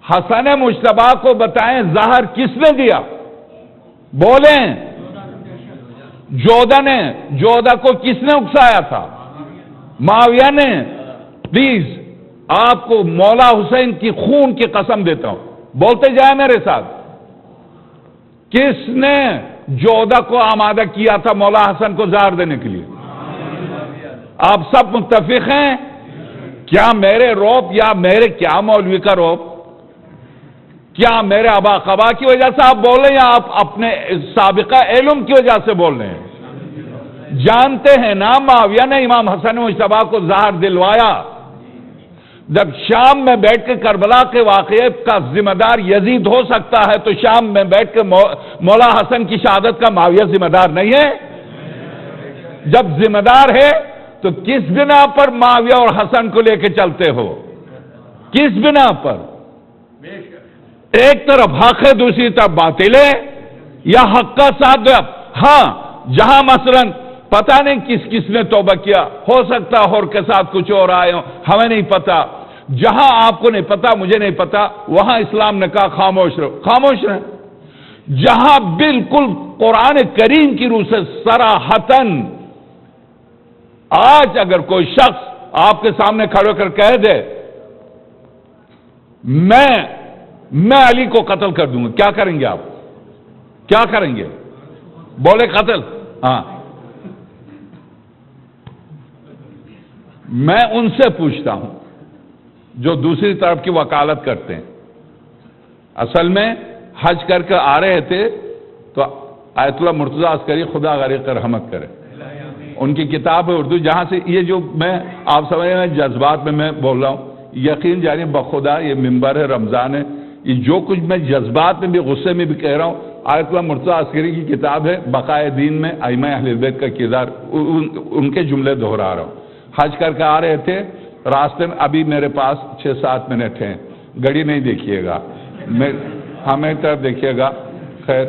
حسن مجتبیٰ کو بتائیں زہر کس نے دیا؟ بولیں. جودہ نے. جودہ کو کس نے اکسایا تھا؟ معاویہ نے. پلیز آپ کو مولا حسین کی خون کی قسم دیتا ہوں، بولتے جائیں میرے ساتھ. کس نے جودہ کو آمادہ کیا تھا مولا حسن کو زہر دینے کے لیے؟ آپ سب متفق ہیں؟ کیا میرے روب یا میرے کیا مولوی کا روب؟ کیا میرے ابا قبا کی وجہ سے آپ بول رہے ہیں یا آپ اپنے سابقہ علم کی وجہ سے بول رہے ہیں؟ جانتے ہیں نا معاویہ نے امام حسن مجتبیٰ کو زہر دلوایا. جب شام میں بیٹھ کے کربلا کے واقعے کا ذمہ دار یزید ہو سکتا ہے تو شام میں بیٹھ کے مولا حسن کی شہادت کا معاویہ ذمہ دار نہیں ہے؟ جب ذمہ دار ہے تو کس بنا پر معاویہ اور حسن کو لے کے چلتے ہو؟ کس بنا پر؟ ایک طرف حق ہے، دوسری طرف باطل ہے، یا حق کا ساتھ دو. ہاں، جہاں مثلا پتہ نہیں کس کس نے توبہ کیا، ہو سکتا اور کے ساتھ کچھ اور آئے ہوں، ہمیں نہیں پتا. جہاں آپ کو نہیں پتا، مجھے نہیں پتا، وہاں اسلام نے کہا خاموش رہو. خاموش رہیں. جہاں بالکل قرآن کریم کی روح سے صراحتاً آج اگر کوئی شخص آپ کے سامنے کھڑے کر کہہ دے میں علی کو قتل کر دوں گا، کیا کریں گے آپ؟ کیا کریں گے؟ بولے قتل. ہاں، میں ان سے پوچھتا ہوں جو دوسری طرف کی وکالت کرتے ہیں. اصل میں حج کر کے آ رہے تھے تو آیت اللہ مرتضیٰ عسکری خدا غریق رحمت کرے، ان کی کتاب ہے اردو، جہاں سے یہ جو میں آپ سمجھ رہے ہیں جذبات میں بول رہا ہوں، یقین جاری بخدا یہ منبر ہے، رمضان ہے، یہ جو کچھ میں جذبات میں بھی غصے میں بھی کہہ رہا ہوں، آیت اللہ مرتضی عسکری کی کتاب ہے بقائے دین میں ائمہ اہل بیت کا کردار، ان کے جملے دہرا رہا ہوں۔ حج کر کے آ رہے تھے، راستے میں ابھی میرے پاس 6-7 منٹ ہیں، گھڑی نہیں دیکھیے گا، ہمیں طرف دیکھیے گا۔ خیر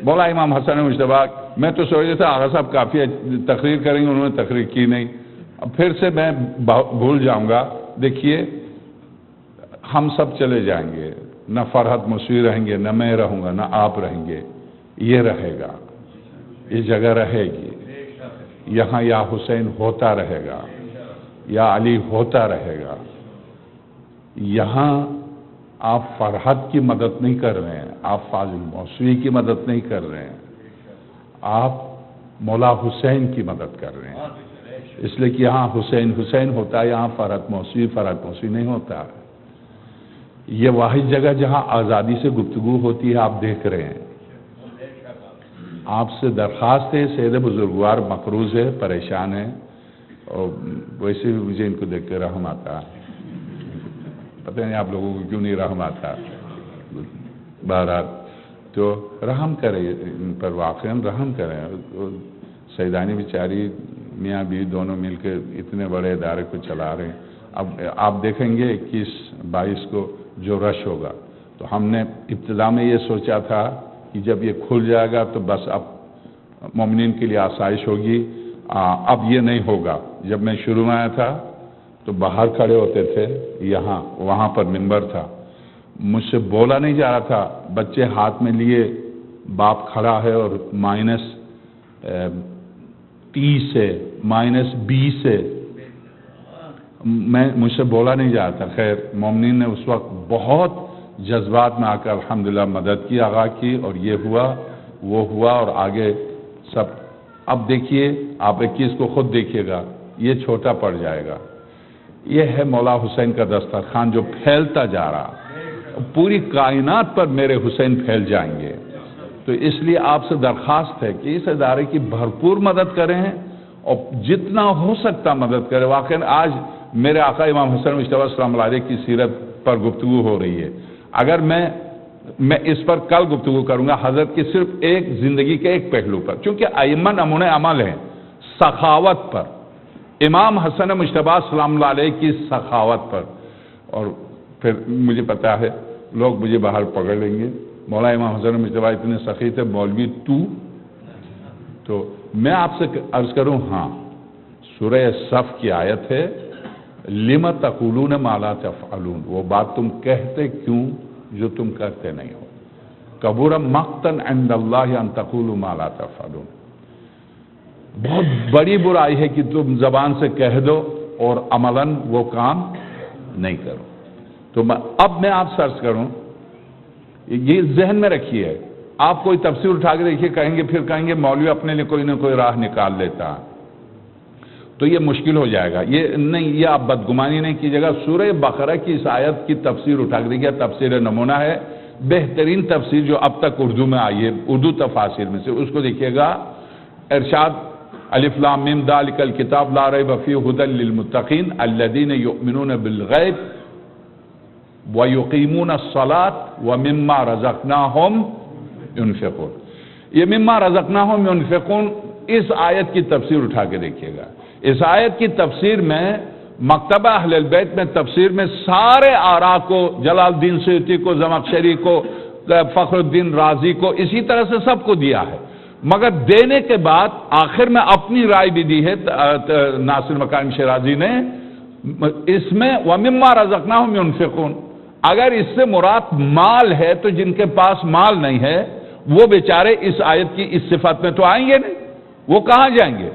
بولا امام حسن مجتبیٰ، میں تو سوچا تھا آغا صاحب کافی تقریر کریں گے، انہوں نے تقریر کی نہیں، اب پھر سے میں بھول جاؤں گا۔ دیکھیے ہم سب چلے جائیں گے، نہ فرحت مسوی رہیں گے، نہ میں رہوں گا، نہ آپ رہیں گے، یہ رہے گا، یہ جگہ رہے گی، یہاں یا حسین ہوتا رہے گا، یا علی ہوتا رہے گا۔ یہاں آپ فرحت کی مدد نہیں کر رہے ہیں، آپ فاضل موسوی کی مدد نہیں کر رہے ہیں، آپ مولا حسین کی مدد کر رہے ہیں، اس لیے کہ یہاں حسین حسین ہوتا ہے، یہاں فرحت موسوی نہیں ہوتا۔ یہ واحد جگہ جہاں آزادی سے گفتگو ہوتی ہے، آپ دیکھ رہے ہیں۔ آپ سے درخواست ہے، سید بزرگوار مقروض ہے، پریشان ہے، اور ویسے بھی مجھے ان کو دیکھ کے رحم آتا ہے، پتہ نہیں آپ لوگوں کو کیوں نہیں رحم آتا، بہرحال تو رحم کرے ان پر، واقعاً رحم کریں۔ سیدانی بیچاری میاں بیوی دونوں مل کے اتنے بڑے ادارے کو چلا رہے ہیں۔ اب آپ دیکھیں گے 21-22 کو جو رش ہوگا، تو ہم نے ابتدا میں یہ سوچا تھا کہ جب یہ کھل جائے گا تو بس اب مومنین کے لیے آسائش ہوگی، اب یہ نہیں ہوگا۔ جب میں شروع میں آیا تھا تو باہر کھڑے ہوتے تھے، یہاں وہاں پر منبر تھا، مجھ سے بولا نہیں جا رہا تھا، بچے ہاتھ میں لیے، باپ کھڑا ہے اور -30 سے -20 سے مجھ سے بولا نہیں جا رہا تھا۔ خیر مومنین نے اس وقت بہت جذبات میں آ کر الحمدللہ مدد کی، آغا کی، اور یہ ہوا وہ ہوا، اور آگے سب۔ اب دیکھیے آپ 21 کو خود دیکھیے گا، یہ چھوٹا پڑ جائے گا۔ یہ ہے مولا حسین کا دسترخوان جو پھیلتا جا رہا، پوری کائنات پر میرے حسین پھیل جائیں گے۔ تو اس لیے آپ سے درخواست ہے کہ اس ادارے کی بھرپور مدد کریں، اور جتنا ہو سکتا مدد کریں۔ واقعاً آج میرے آقا امام حسن مجتبیٰ السلام علیہ کی سیرت پر گفتگو ہو رہی ہے، اگر میں اس پر کل گفتگو کروں گا، حضرت کی صرف ایک زندگی کے ایک پہلو پر، چونکہ ائمہ نمونہ عمل ہیں سخاوت پر، امام حسن مجتبیٰ السلام علیہ کی سخاوت پر۔ اور پھر مجھے پتا ہے لوگ مجھے باہر پکڑ لیں گے، مولا امام حسن مجتبیٰ اتنے سخی تھے، مولوی تو میں آپ سے عرض کروں، ہاں سورہ صف کی آیت ہے، لِمَ تَقُولُونَ مَا لَا تَفْعَلُونَ، وہ بات تم کہتے کیوں جو تم کرتے نہیں ہو، کَبُرَ مَقْتًا عِندَ اللَّهِ أَن تَقُولُوا مَا لَا تَفْعَلُونَ، بہت بڑی برائی ہے کہ تم زبان سے کہہ دو اور عملاً وہ کام نہیں کرو۔ تو اب میں آپ سے عرض کروں، یہ ذہن میں رکھیے، آپ کوئی تفسیر اٹھا کے دیکھیے، پھر کہیں گے مولوی اپنے لیے کوئی نہ کوئی راہ نکال لیتا، تو یہ مشکل ہو جائے گا۔ یہ آپ بدگمانی نہیں کیجیے گا۔ سورہ بقرہ کی اس آیت کی تفسیر اٹھا کے دیکھیے، تفسیر نمونہ ہے، بہترین تفسیر جو اب تک اردو میں آئی ہے، اردو تفاسیر میں سے، اس کو دیکھیے گا۔ ارشاد الف لام میم ذالک الکتاب لا ریب فیہ ھدی للمتقین الذین یؤمنون بالغیب وَيُقِيمُونَ الصَّلَاةَ وَمِمَّا رَزَقْنَاهُمْ يُنْفِقُونَ، یہ مما رزقناہم ينفقون، اس آیت کی تفسیر اٹھا کے دیکھیے گا۔ اس آیت کی تفسیر میں مکتبہ اہل البیت میں تفسیر میں سارے آراء کو، جلال الدین سیوطی کو، زمخشری کو، فخر الدین رازی کو، اسی طرح سے سب کو دیا ہے، مگر دینے کے بعد آخر میں اپنی رائے بھی دی ہے ناصر مکارم شیرازی نے، اس میں وَمِمَّا رَزَقْنَاهُمْ يُنْفِقُونَ، اگر اس سے مراد مال ہے تو جن کے پاس مال نہیں ہے وہ بیچارے اس آیت کی اس صفت میں تو آئیں گے نہیں، وہ کہاں جائیں گے؟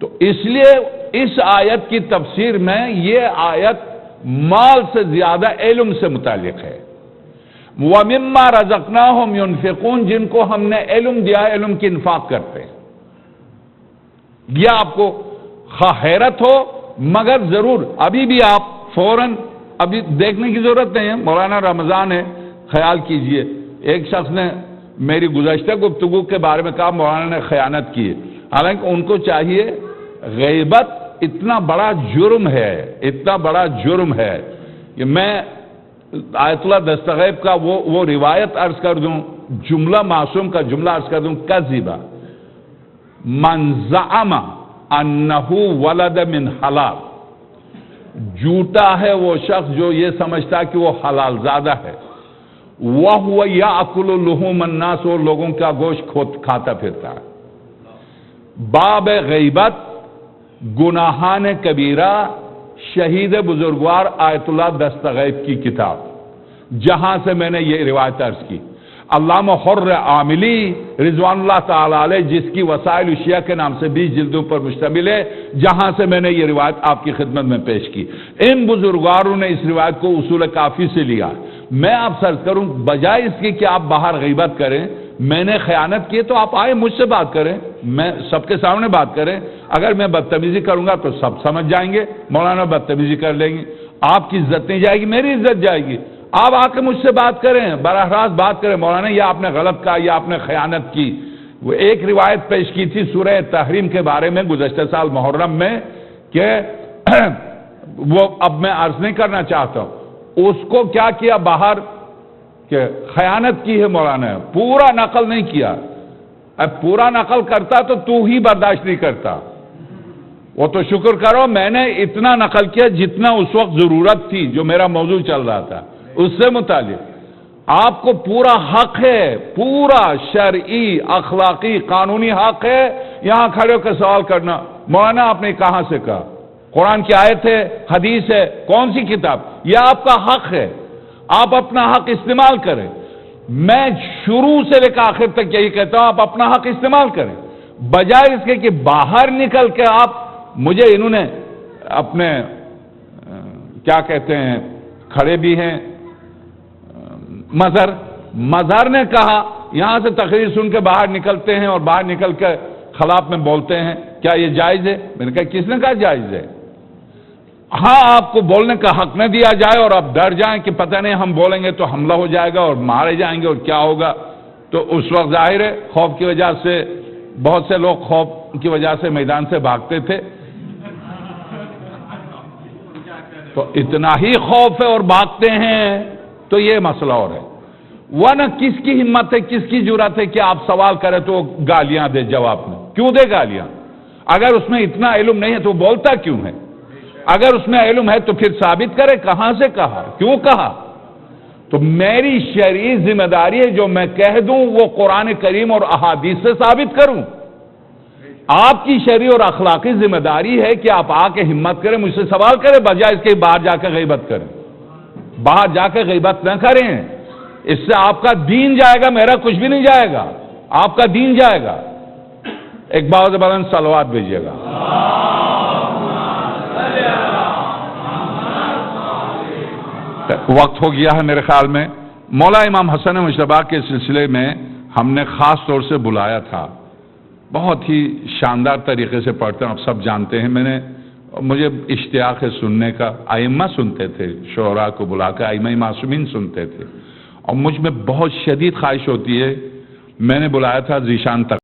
تو اس لیے اس آیت کی تفسیر میں یہ آیت مال سے زیادہ علم سے متعلق ہے۔ وَمِمَّا رَزَقْنَاهُمْ يُنْفِقُونَ، جن کو ہم نے علم دیا ہے، علم کی انفاق کرتے ہیں۔ یہ آپ کو حیرت ہو، مگر ضرور ابھی بھی آپ فوراً ابھی دیکھنے کی ضرورت نہیں ہے، مولانا رمضان ہے، خیال کیجئے، ایک شخص نے میری گزشتہ گفتگو کے بارے میں کہا مولانا نے خیانت کی ہے، حالانکہ ان کو چاہیے غیبت اتنا بڑا جرم ہے، اتنا بڑا جرم ہے کہ میں آیت اللہ دستغیب کا وہ روایت عرض کر دوں، جملہ معصوم کا جملہ عرض کر دوں، کذبہ من زعم انہ ولد من حلال، جھوٹا ہے وہ شخص جو یہ سمجھتا ہے کہ وہ حلال زادہ ہے، وَهُوَ يَأْكُلُ لُحُومَ النَّاسِ، اور لوگوں کا گوشت کھاتا پھرتا ہے۔ باب غیبت، گناہان کبیرہ، شہید بزرگوار آیت اللہ دستغیب کی کتاب، جہاں سے میں نے یہ روایت عرض کی۔ علامہ حر عاملی رضوان اللہ تعالی علیہ، جس کی وسائل الشیعہ کے نام سے 20 جلدوں پر مشتمل ہے، جہاں سے میں نے یہ روایت آپ کی خدمت میں پیش کی۔ ان بزرگواروں نے اس روایت کو اصول کافی سے لیا۔ میں آپ سرچ کروں، بجائے اس کی کہ آپ باہر غیبت کریں، میں نے خیانت کی تو آپ آئے مجھ سے بات کریں، میں سب کے سامنے بات کریں۔ اگر میں بدتمیزی کروں گا تو سب سمجھ جائیں گے، مولانا بدتمیزی کر لیں گے، آپ کی عزت نہیں جائے گی، میری عزت جائے گی۔ آپ آ کے مجھ سے بات کریں، براہ راست بات کریں، مولانا یہ آپ نے غلط کہا، یہ آپ نے خیانت کی۔ وہ ایک روایت پیش کی تھی سورہ تحریم کے بارے میں گزشتہ سال محرم میں، کہ وہ اب میں عرض نہیں کرنا چاہتا ہوں، اس کو کیا کیا باہر کہ خیانت کی ہے مولانا، پورا نقل نہیں کیا۔ اب پورا نقل کرتا تو ہی برداشت نہیں کرتا، وہ تو شکر کرو میں نے اتنا نقل کیا جتنا اس وقت ضرورت تھی، جو میرا موضوع چل رہا تھا اس سے متعلق۔ آپ کو پورا حق ہے، پورا شرعی اخلاقی قانونی حق ہے یہاں کھڑے ہو کے سوال کرنا، مولانا آپ نے کہاں سے کہا، قرآن کی آیت ہے، حدیث ہے، کون سی کتاب، یہ آپ کا حق ہے، آپ اپنا حق استعمال کریں۔ میں شروع سے لے کر آخر تک یہی کہتا ہوں، آپ اپنا حق استعمال کریں، بجائے اس کے کہ باہر نکل کے آپ مجھے، انہوں نے اپنے کیا کہتے ہیں کھڑے بھی ہیں مظہر نے کہا، یہاں سے تقریر سن کے باہر نکلتے ہیں اور باہر نکل کے خلاف میں بولتے ہیں، کیا یہ جائز ہے؟ میں نے کہا کس نے کہا جائز ہے؟ ہاں آپ کو بولنے کا حق نہ دیا جائے اور آپ ڈر جائیں کہ پتہ نہیں ہم بولیں گے تو حملہ ہو جائے گا اور مارے جائیں گے اور کیا ہوگا، تو اس وقت ظاہر ہے خوف کی وجہ سے بہت سے لوگ خوف کی وجہ سے میدان سے بھاگتے تھے، تو اتنا ہی خوف ہے اور بھاگتے ہیں تو یہ مسئلہ اور ہے۔ ورنہ کس کی ہمت ہے، کس کی جرات ہے کہ آپ سوال کریں تو گالیاں دے جواب میں؟ کیوں دے گالیاں؟ اگر اس میں اتنا علم نہیں ہے تو بولتا کیوں ہے؟ اگر اس میں علم ہے تو پھر ثابت کرے کہاں سے کہا، کیوں کہا۔ تو میری شرعی ذمہ داری ہے جو میں کہہ دوں وہ قرآن کریم اور احادیث سے ثابت کروں۔ آپ کی شرعی اور اخلاقی ذمہ داری ہے کہ آپ آ کے ہمت کریں، مجھ سے سوال کریں، بجائے اس کے باہر جا کے غیبت کریں۔ باہر جا کے غیبت نہ کریں، اس سے آپ کا دین جائے گا، میرا کچھ بھی نہیں جائے گا، آپ کا دین جائے گا۔ ایک باوز بلند صلوات بھیجیے گا۔ وقت ہو گیا ہے میرے خیال میں۔ مولا امام حسن مجتبیٰ کے سلسلے میں ہم نے خاص طور سے بلایا تھا، بہت ہی شاندار طریقے سے پڑھتے ہیں، آپ سب جانتے ہیں، مجھے اشتیاق ہے سننے کا، ائمہ سنتے تھے، شعراء کو بلا کر ائمہ معصومین سنتے تھے، اور مجھ میں بہت شدید خواہش ہوتی ہے، میں نے بلایا تھا ذیشان تک